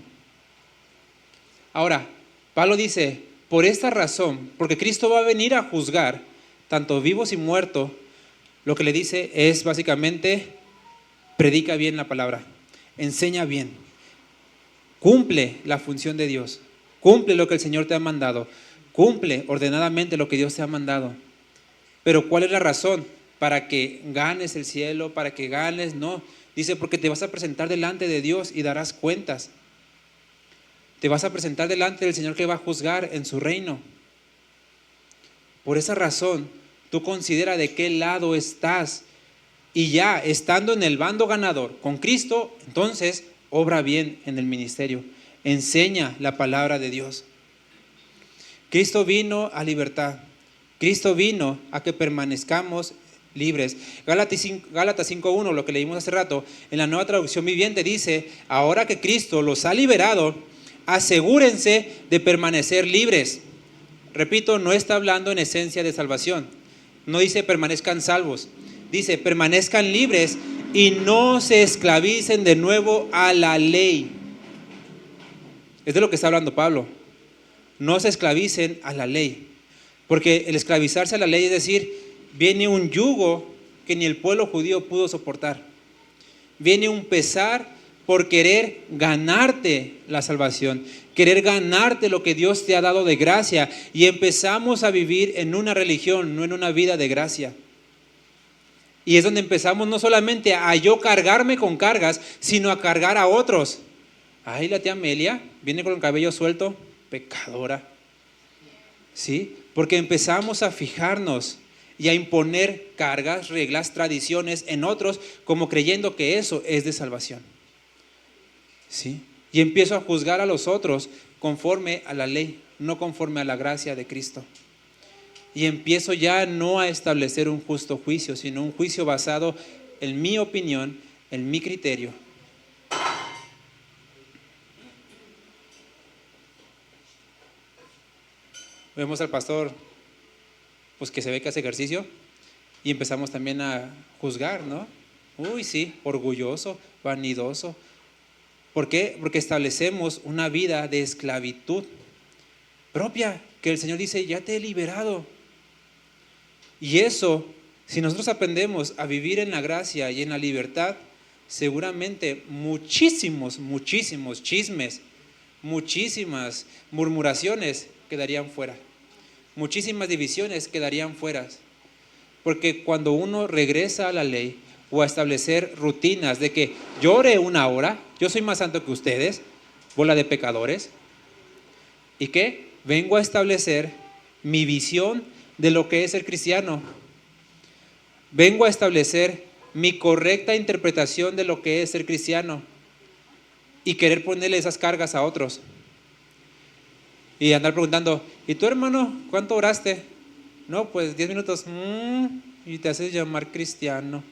Ahora, Pablo dice, por esta razón, porque Cristo va a venir a juzgar tanto vivos y muertos, lo que le dice es básicamente, predica bien la palabra, enseña bien, cumple la función de Dios, cumple lo que el Señor te ha mandado, cumple ordenadamente lo que Dios te ha mandado. Pero ¿cuál es la razón? Para que ganes el cielo, para que ganes, no. Dice, porque te vas a presentar delante de Dios y darás cuentas. Te vas a presentar delante del Señor que va a juzgar en su reino. Por esa razón, tú considera de qué lado estás. Y ya estando en el bando ganador con Cristo, entonces obra bien en el ministerio. Enseña la palabra de Dios. Cristo vino a libertad. Cristo vino a que permanezcamos libres. Gálatas 5:1, lo que leímos hace rato, en la Nueva Traducción Viviente dice, ahora que Cristo los ha liberado, asegúrense de permanecer libres. Repito, no está hablando en esencia de salvación. No dice permanezcan salvos. Dice permanezcan libres y no se esclavicen de nuevo a la ley. Es de lo que está hablando Pablo. No se esclavicen a la ley. Porque el esclavizarse a la ley es decir, viene un yugo que ni el pueblo judío pudo soportar. Viene un pesar por querer ganarte la salvación, querer ganarte lo que Dios te ha dado de gracia. Y empezamos a vivir en una religión, no en una vida de gracia. Y es donde empezamos no solamente a yo cargarme con cargas, sino a cargar a otros. Ay, la tía Amelia viene con el cabello suelto, pecadora. ¿Sí? Porque empezamos a fijarnos y a imponer cargas, reglas, tradiciones en otros, como creyendo que eso es de salvación. ¿Sí? Y empiezo a juzgar a los otros conforme a la ley, no conforme a la gracia de Cristo. Y empiezo ya no a establecer un justo juicio, sino un juicio basado en mi opinión, en mi criterio. Vemos al pastor, pues que se ve que hace ejercicio y empezamos también a juzgar, ¿no? Uy, sí, orgulloso, vanidoso. ¿Por qué? Porque establecemos una vida de esclavitud propia, que el Señor dice, ya te he liberado. Y eso, si nosotros aprendemos a vivir en la gracia y en la libertad, seguramente muchísimos chismes, muchísimas murmuraciones quedarían fuera. Muchísimas divisiones quedarían fuera. Porque cuando uno regresa a la ley o a establecer rutinas de que yo oré una hora, yo soy más santo que ustedes, bola de pecadores, y que vengo a establecer mi visión de lo que es ser cristiano. Vengo a establecer mi correcta interpretación de lo que es ser cristiano y querer ponerle esas cargas a otros. Y andar preguntando, ¿y tú, hermano, cuánto oraste? No, pues 10 minutos. Y te haces llamar cristiano.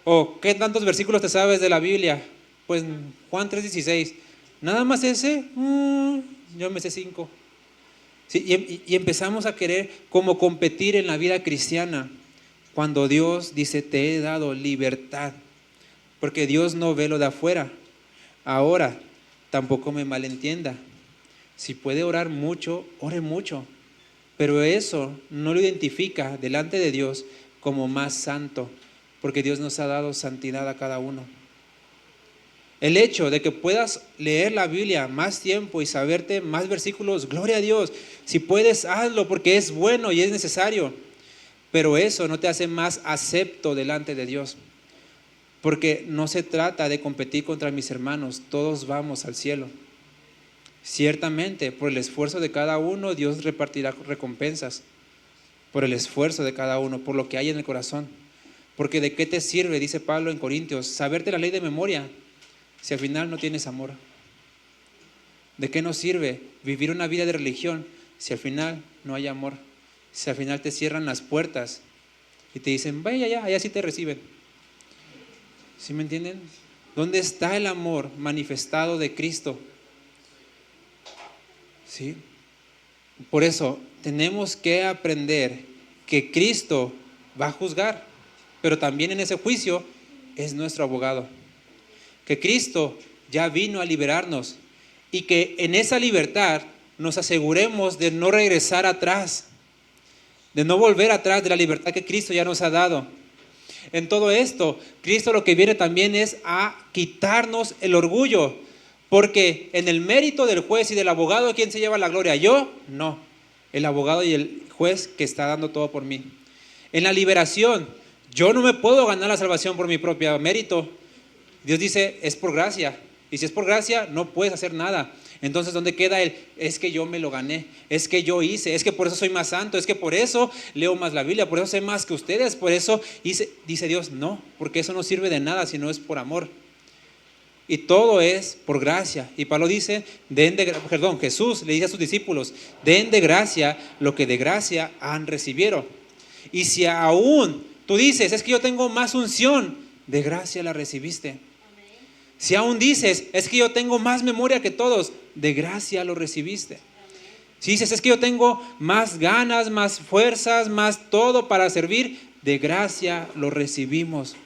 O, ¿qué tantos versículos te sabes de la Biblia? Pues Juan 3:16. ¿Nada más ese? Yo me sé 5. Sí, y empezamos a querer como competir en la vida cristiana, cuando Dios dice, te he dado libertad. Porque Dios no ve lo de afuera. Ahora, tampoco me malentienda. Si puede orar mucho, ore mucho. Pero eso no lo identifica delante de Dios como más santo, porque Dios nos ha dado santidad a cada uno. El hecho de que puedas leer la Biblia más tiempo y saberte más versículos, gloria a Dios. Si puedes, hazlo porque es bueno y es necesario. Pero eso no te hace más acepto delante de Dios. Porque no se trata de competir contra mis hermanos, todos vamos al cielo. Ciertamente, por el esfuerzo de cada uno, Dios repartirá recompensas. Por el esfuerzo de cada uno, por lo que hay en el corazón. Porque ¿de qué te sirve, dice Pablo en Corintios, saberte la ley de memoria, si al final no tienes amor? ¿De qué nos sirve vivir una vida de religión si al final no hay amor? Si al final te cierran las puertas y te dicen, vaya allá sí te reciben. ¿Sí me entienden? ¿Dónde está el amor manifestado de Cristo? ¿Sí? Por eso tenemos que aprender que Cristo va a juzgar, pero también en ese juicio es nuestro abogado. Que Cristo ya vino a liberarnos y que en esa libertad nos aseguremos de no regresar atrás, de no volver atrás de la libertad que Cristo ya nos ha dado. En todo esto, Cristo lo que viene también es a quitarnos el orgullo, porque en el mérito del juez y del abogado, ¿quién se lleva la gloria? ¿Yo? No, el abogado y el juez que está dando todo por mí. En la liberación, yo no me puedo ganar la salvación por mi propio mérito. Dios dice, es por gracia, y si es por gracia, no puedes hacer nada. Entonces, ¿dónde queda el? Es que yo me lo gané, es que yo hice, es que por eso soy más santo, es que por eso leo más la Biblia, por eso sé más que ustedes, por eso hice. Dice Dios, no, porque eso no sirve de nada si no es por amor. Y todo es por gracia. Y Pablo dice, Jesús le dice a sus discípulos, den de gracia lo que de gracia han recibido. Y si aún tú dices, es que yo tengo más unción, de gracia la recibiste. Si aún dices, es que yo tengo más memoria que todos, de gracia lo recibiste. Si dices, es que yo tengo más ganas, más fuerzas, más todo para servir, de gracia lo recibimos.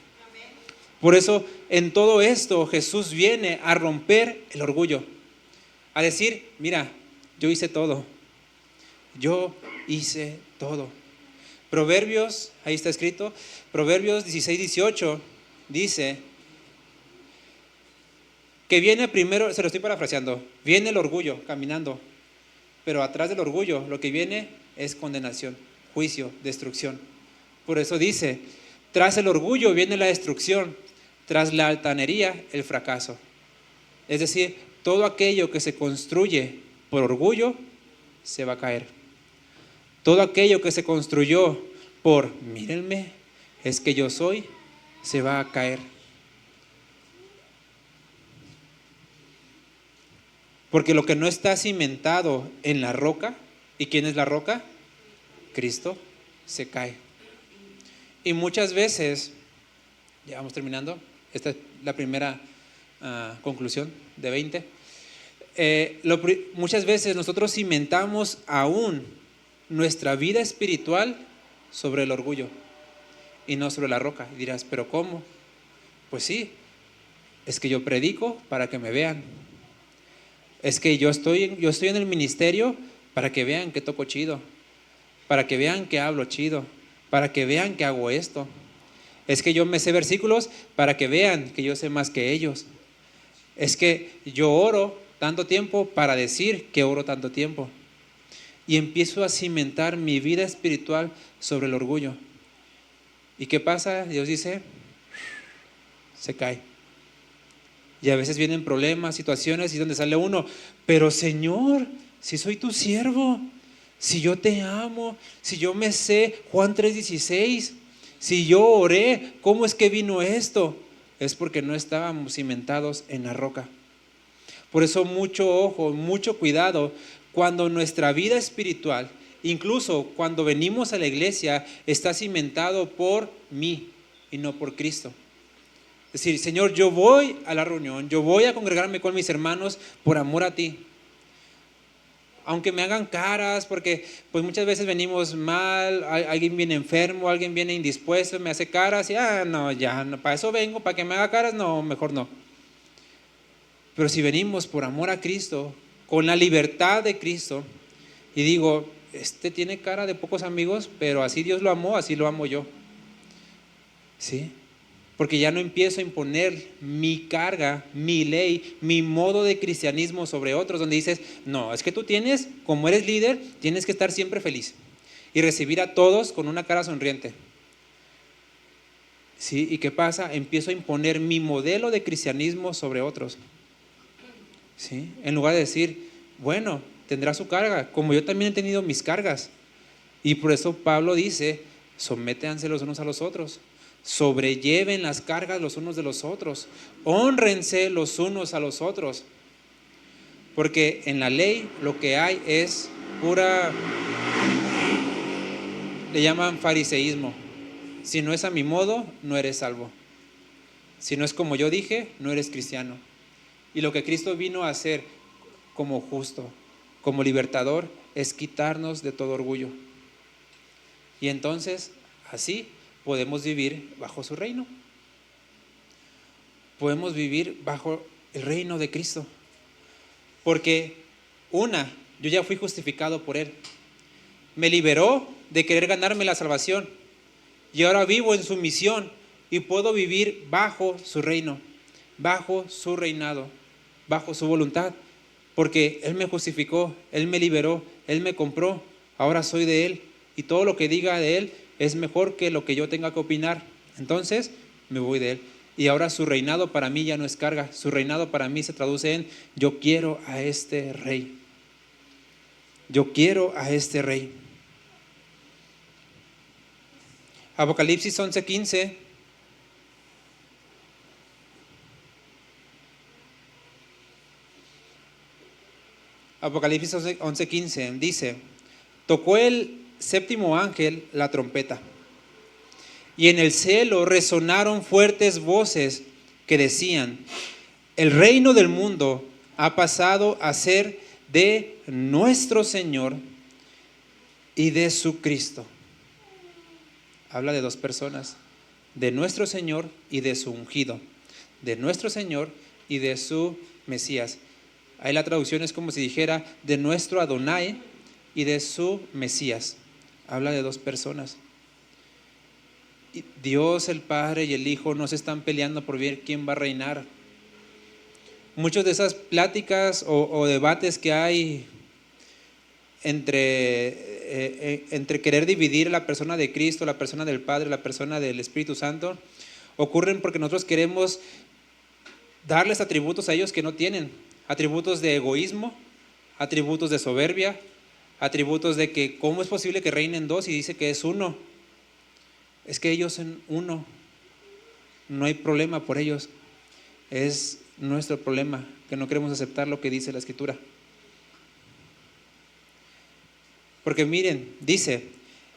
Por eso, en todo esto, Jesús viene a romper el orgullo. A decir, mira, yo hice todo. Yo hice todo. Proverbios, ahí está escrito, Proverbios 16-18, dice que viene primero, se lo estoy parafraseando, viene el orgullo caminando, pero atrás del orgullo lo que viene es condenación, juicio, destrucción. Por eso dice, tras el orgullo viene la destrucción, tras la altanería el fracaso. Es decir, todo aquello que se construye por orgullo se va a caer. Todo aquello que se construyó por, mírenme, es que yo soy, se va a caer. Porque lo que no está cimentado en la roca, ¿y quién es la roca? Cristo, se cae. Y muchas veces, ya vamos terminando, esta es la primera conclusión de 20. Muchas veces nosotros cimentamos aún nuestra vida espiritual sobre el orgullo y no sobre la roca. Y dirás, ¿pero cómo? Pues sí, es que yo predico para que me vean. Es que yo estoy en el ministerio para que vean que toco chido, para que vean que hablo chido, para que vean que hago esto. Es que yo me sé versículos para que vean que yo sé más que ellos. Es que yo oro tanto tiempo para decir que oro tanto tiempo. Y empiezo a cimentar mi vida espiritual sobre el orgullo. ¿Y qué pasa? Dios dice, se cae. Y a veces vienen problemas, situaciones y donde sale uno, pero Señor, si soy tu siervo, si yo te amo, si yo me sé Juan 3:16, si yo oré, ¿cómo es que vino esto? Es porque no estábamos cimentados en la roca. Por eso mucho ojo, mucho cuidado cuando nuestra vida espiritual, incluso cuando venimos a la iglesia, está cimentado por mí y no por Cristo. Es decir, Señor, yo voy a la reunión, yo voy a congregarme con mis hermanos por amor a ti. Aunque me hagan caras, porque pues muchas veces venimos mal, alguien viene enfermo, alguien viene indispuesto, me hace caras y no, ya, no, para eso vengo, para que me haga caras, no, mejor no. Pero si venimos por amor a Cristo, con la libertad de Cristo, y digo, este tiene cara de pocos amigos, pero así Dios lo amó, así lo amo yo. ¿Sí? Porque ya no empiezo a imponer mi carga, mi ley, mi modo de cristianismo sobre otros, donde dices, no, es que tú tienes, como eres líder, tienes que estar siempre feliz y recibir a todos con una cara sonriente. ¿Sí? ¿Y qué pasa? Empiezo a imponer mi modelo de cristianismo sobre otros. ¿Sí? En lugar de decir, bueno, tendrá su carga, como yo también he tenido mis cargas. Y por eso Pablo dice, sométanse los unos a los otros. Sobrelleven las cargas los unos de los otros, hónrense los unos a los otros, porque en la ley lo que hay es pura, le llaman fariseísmo, Si no es a mi modo, no eres salvo. Si no es como yo dije, no eres cristiano. Y lo que Cristo vino a hacer como justo, como libertador, es quitarnos de todo orgullo. Y entonces, así podemos vivir bajo su reino. Podemos vivir bajo el reino de Cristo. Porque yo ya fui justificado por Él. Me liberó de querer ganarme la salvación. Y ahora vivo en su misión y puedo vivir bajo su reino, bajo su reinado, bajo su voluntad. Porque Él me justificó, Él me liberó, Él me compró. Ahora soy de Él. Y todo lo que diga de Él es mejor que lo que yo tenga que opinar. Entonces me voy de Él. Y ahora su reinado para mí ya no es carga. Su reinado para mí se traduce en: yo quiero a este rey. Yo quiero a este rey. Apocalipsis 11:15. Apocalipsis 11:15 dice: tocó el séptimo ángel la trompeta, y en el cielo resonaron fuertes voces que decían: el reino del mundo ha pasado a ser de nuestro Señor y de su Cristo. Habla de dos personas: de nuestro Señor y de su ungido, de nuestro Señor y de su Mesías. Ahí la traducción es como si dijera: de nuestro Adonai y de su Mesías. Habla de dos personas. Y Dios el Padre y el Hijo no se están peleando por ver quién va a reinar. Muchas de esas pláticas o debates que hay entre querer dividir la persona de Cristo, la persona del Padre, la persona del Espíritu Santo, ocurren porque nosotros queremos darles atributos a ellos que no tienen. Atributos de egoísmo, atributos de soberbia, atributos de que cómo es posible que reinen dos y dice que es uno. Es que ellos son uno, no hay problema por ellos. Es nuestro problema que no queremos aceptar lo que dice la Escritura. Porque miren, dice: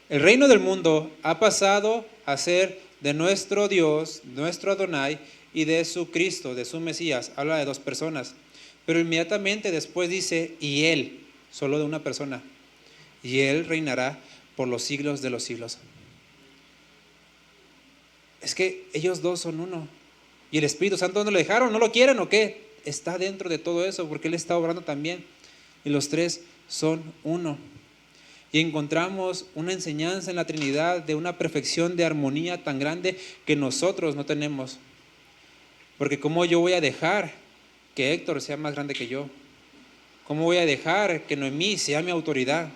el reino del mundo ha pasado a ser de nuestro Dios, nuestro Adonai, y de su Cristo, de su Mesías. Habla de dos personas. Pero inmediatamente después dice: y Él, solo de una persona. Y Él reinará por los siglos de los siglos. Es que ellos dos son uno. ¿Y el Espíritu Santo no lo dejaron? ¿No lo quieren o qué? Está dentro de todo eso porque Él está obrando también. Y los tres son uno. Y encontramos una enseñanza en la Trinidad de una perfección de armonía tan grande que nosotros no tenemos. Porque ¿cómo yo voy a dejar que Héctor sea más grande que yo? ¿Cómo voy a dejar que Noemí sea mi autoridad?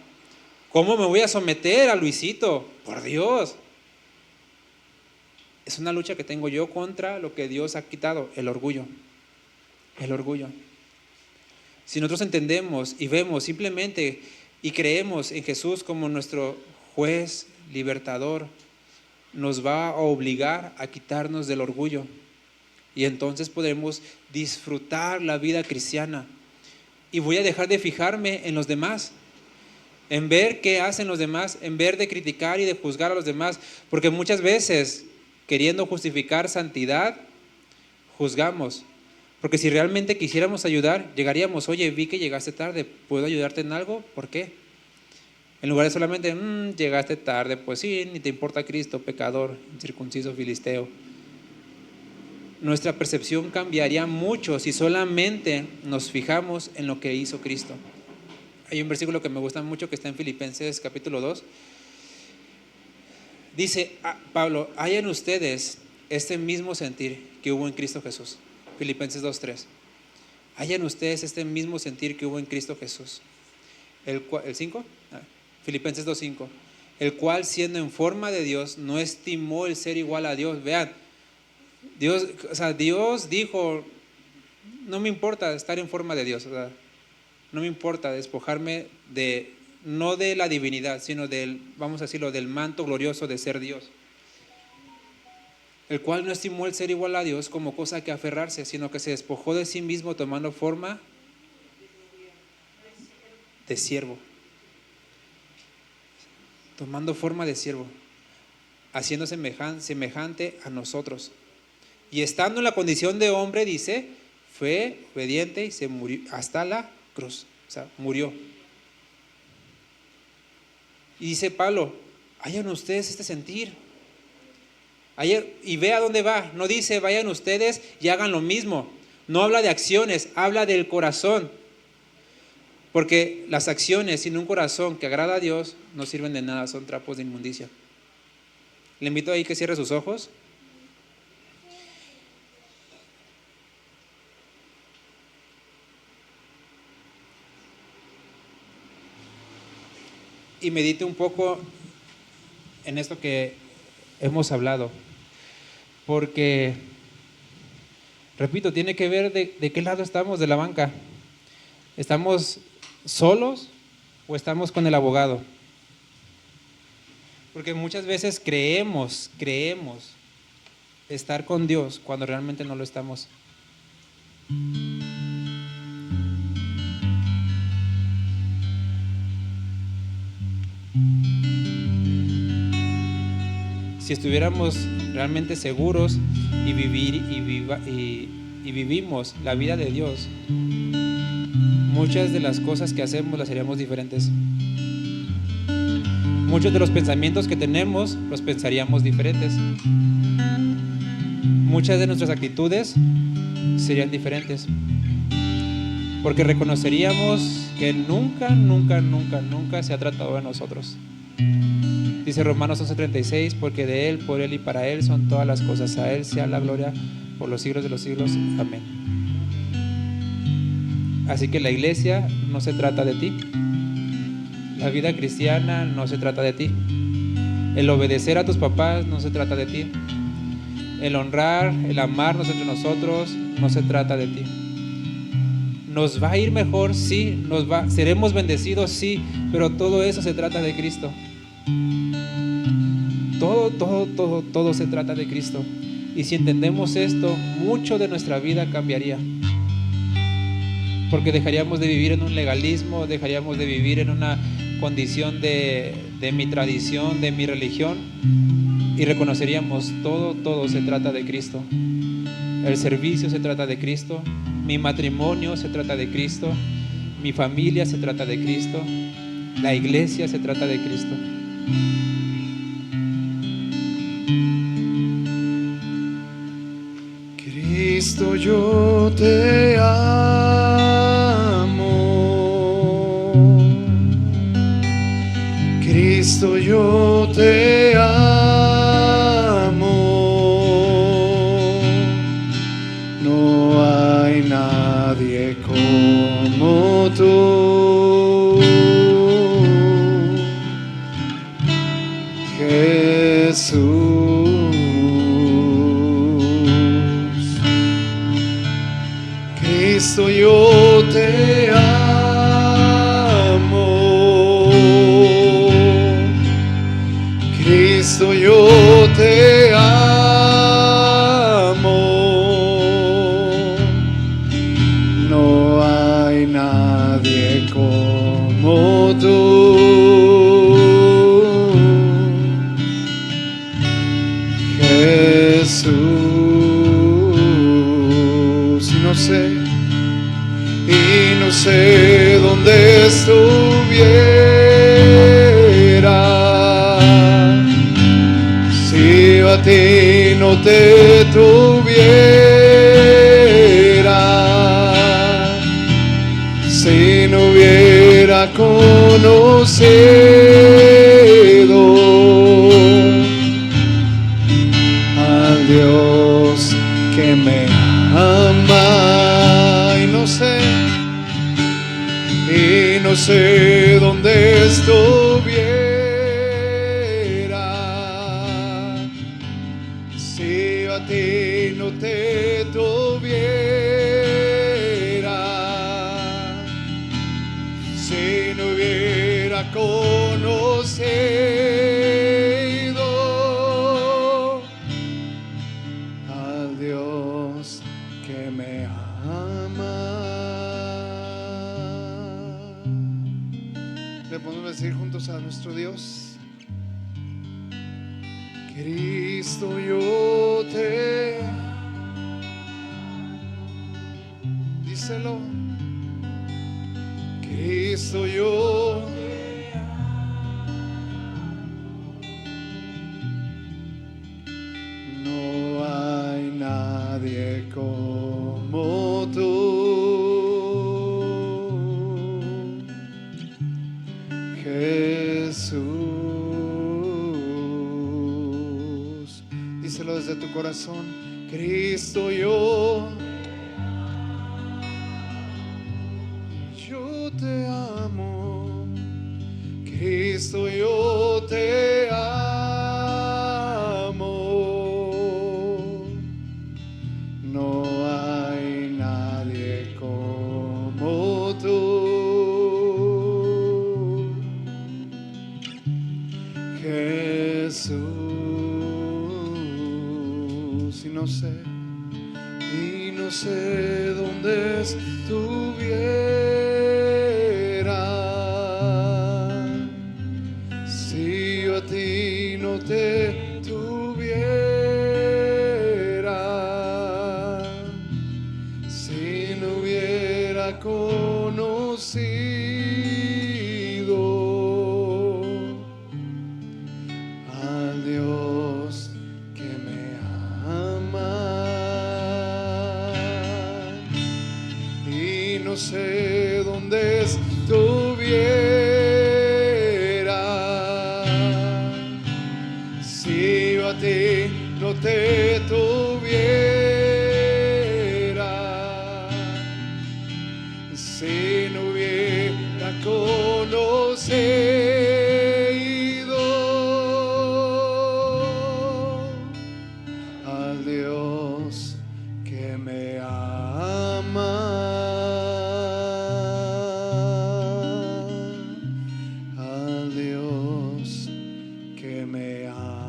¿Cómo me voy a someter a Luisito? Por Dios. Es una lucha que tengo yo contra lo que Dios ha quitado: el orgullo. El orgullo. Si nosotros entendemos y vemos simplemente y creemos en Jesús como nuestro juez, libertador, nos va a obligar a quitarnos del orgullo. Y entonces podremos disfrutar la vida cristiana. Y voy a dejar de fijarme en los demás, en ver qué hacen los demás, en ver de criticar y de juzgar a los demás. Porque muchas veces, queriendo justificar santidad, juzgamos. Porque si realmente quisiéramos ayudar, llegaríamos: oye, vi que llegaste tarde, ¿puedo ayudarte en algo? ¿Por qué? En lugar de solamente: llegaste tarde, pues sí, ni te importa Cristo, pecador, incircunciso, filisteo. Nuestra percepción cambiaría mucho si solamente nos fijamos en lo que hizo Cristo. Hay un versículo que me gusta mucho que está en Filipenses capítulo 2. Dice Pablo: hay en ustedes este mismo sentir que hubo en Cristo Jesús. Filipenses 2:3. Hay en ustedes este mismo sentir que hubo en Cristo Jesús. ¿El 5? Filipenses 2:5. El cual, siendo en forma de Dios, no estimó el ser igual a Dios. Vean, Dios dijo: no me importa estar en forma de Dios. No me importa despojarme no de la divinidad, sino vamos a decirlo, del manto glorioso de ser Dios. El cual no estimó el ser igual a Dios como cosa que aferrarse, sino que se despojó de sí mismo, tomando forma de siervo. Tomando forma de siervo. haciendo semejante a nosotros. Y estando en la condición de hombre, dice, fue obediente y se murió hasta la cruz. O sea, murió. Y dice Pablo, hayan ustedes este sentir. Y ve a dónde va. No dice, vayan ustedes y hagan lo mismo. No habla de acciones, habla del corazón. Porque las acciones sin un corazón que agrada a Dios no sirven de nada, son trapos de inmundicia. Le invito ahí que cierre sus ojos. Y medite un poco en esto que hemos hablado. Porque, repito, tiene que ver de qué lado estamos de la banca. ¿Estamos solos o estamos con el abogado? Porque muchas veces creemos estar con Dios cuando realmente no lo estamos. Si estuviéramos realmente seguros y vivimos la vida de Dios, muchas de las cosas que hacemos las haríamos diferentes. Muchos de los pensamientos que tenemos los pensaríamos diferentes. Muchas de nuestras actitudes serían diferentes. Porque reconoceríamos que nunca se ha tratado de nosotros. Dice Romanos 11:36, porque de Él, por Él y para Él son todas las cosas. A Él sea la gloria por los siglos de los siglos. Amén. Así que la iglesia no se trata de ti. La vida cristiana no se trata de ti. El obedecer a tus papás no se trata de ti. El honrar, el amarnos entre nosotros no se trata de ti. Nos va a ir mejor, sí, seremos bendecidos, sí, pero todo eso se trata de Cristo. Todo se trata de Cristo. Y si entendemos esto, mucho de nuestra vida cambiaría. Porque dejaríamos de vivir en un legalismo, dejaríamos de vivir en una condición de mi tradición, de mi religión, y reconoceríamos todo se trata de Cristo. El servicio se trata de Cristo, mi matrimonio se trata de Cristo, mi familia se trata de Cristo, la iglesia se trata de Cristo. Cristo, yo te amo. Cristo, yo te amo. No hay nadie como tú, Jesús. Cristo, yo te amo. Cristo, yo te amo. No hay nadie como tú, Jesús. Y no sé dónde estuviera si a ti no te tuviera, si no hubiera conocido al Dios que me ama. Y no sé dónde estuviera si a ti no te tuviera, si no hubiera conocido al Dios que me ama. Le podemos decir juntos a nuestro Dios: Cristo, yo te díselo. Cristo, yo no hay nadie como tú, Jesús. Díselo desde tu corazón. Cristo, yo te amo. Cristo, yo te amo. No hay nadie como tú, Jesús. Y no sé dónde estuviera si yo a ti no te tuviera, si no hubiera conocido al Dios que me ama. Y no sé dónde estuviera si yo a ti no te tuviera, si no hubiera conocido al Dios que me ama, al Dios que me ama.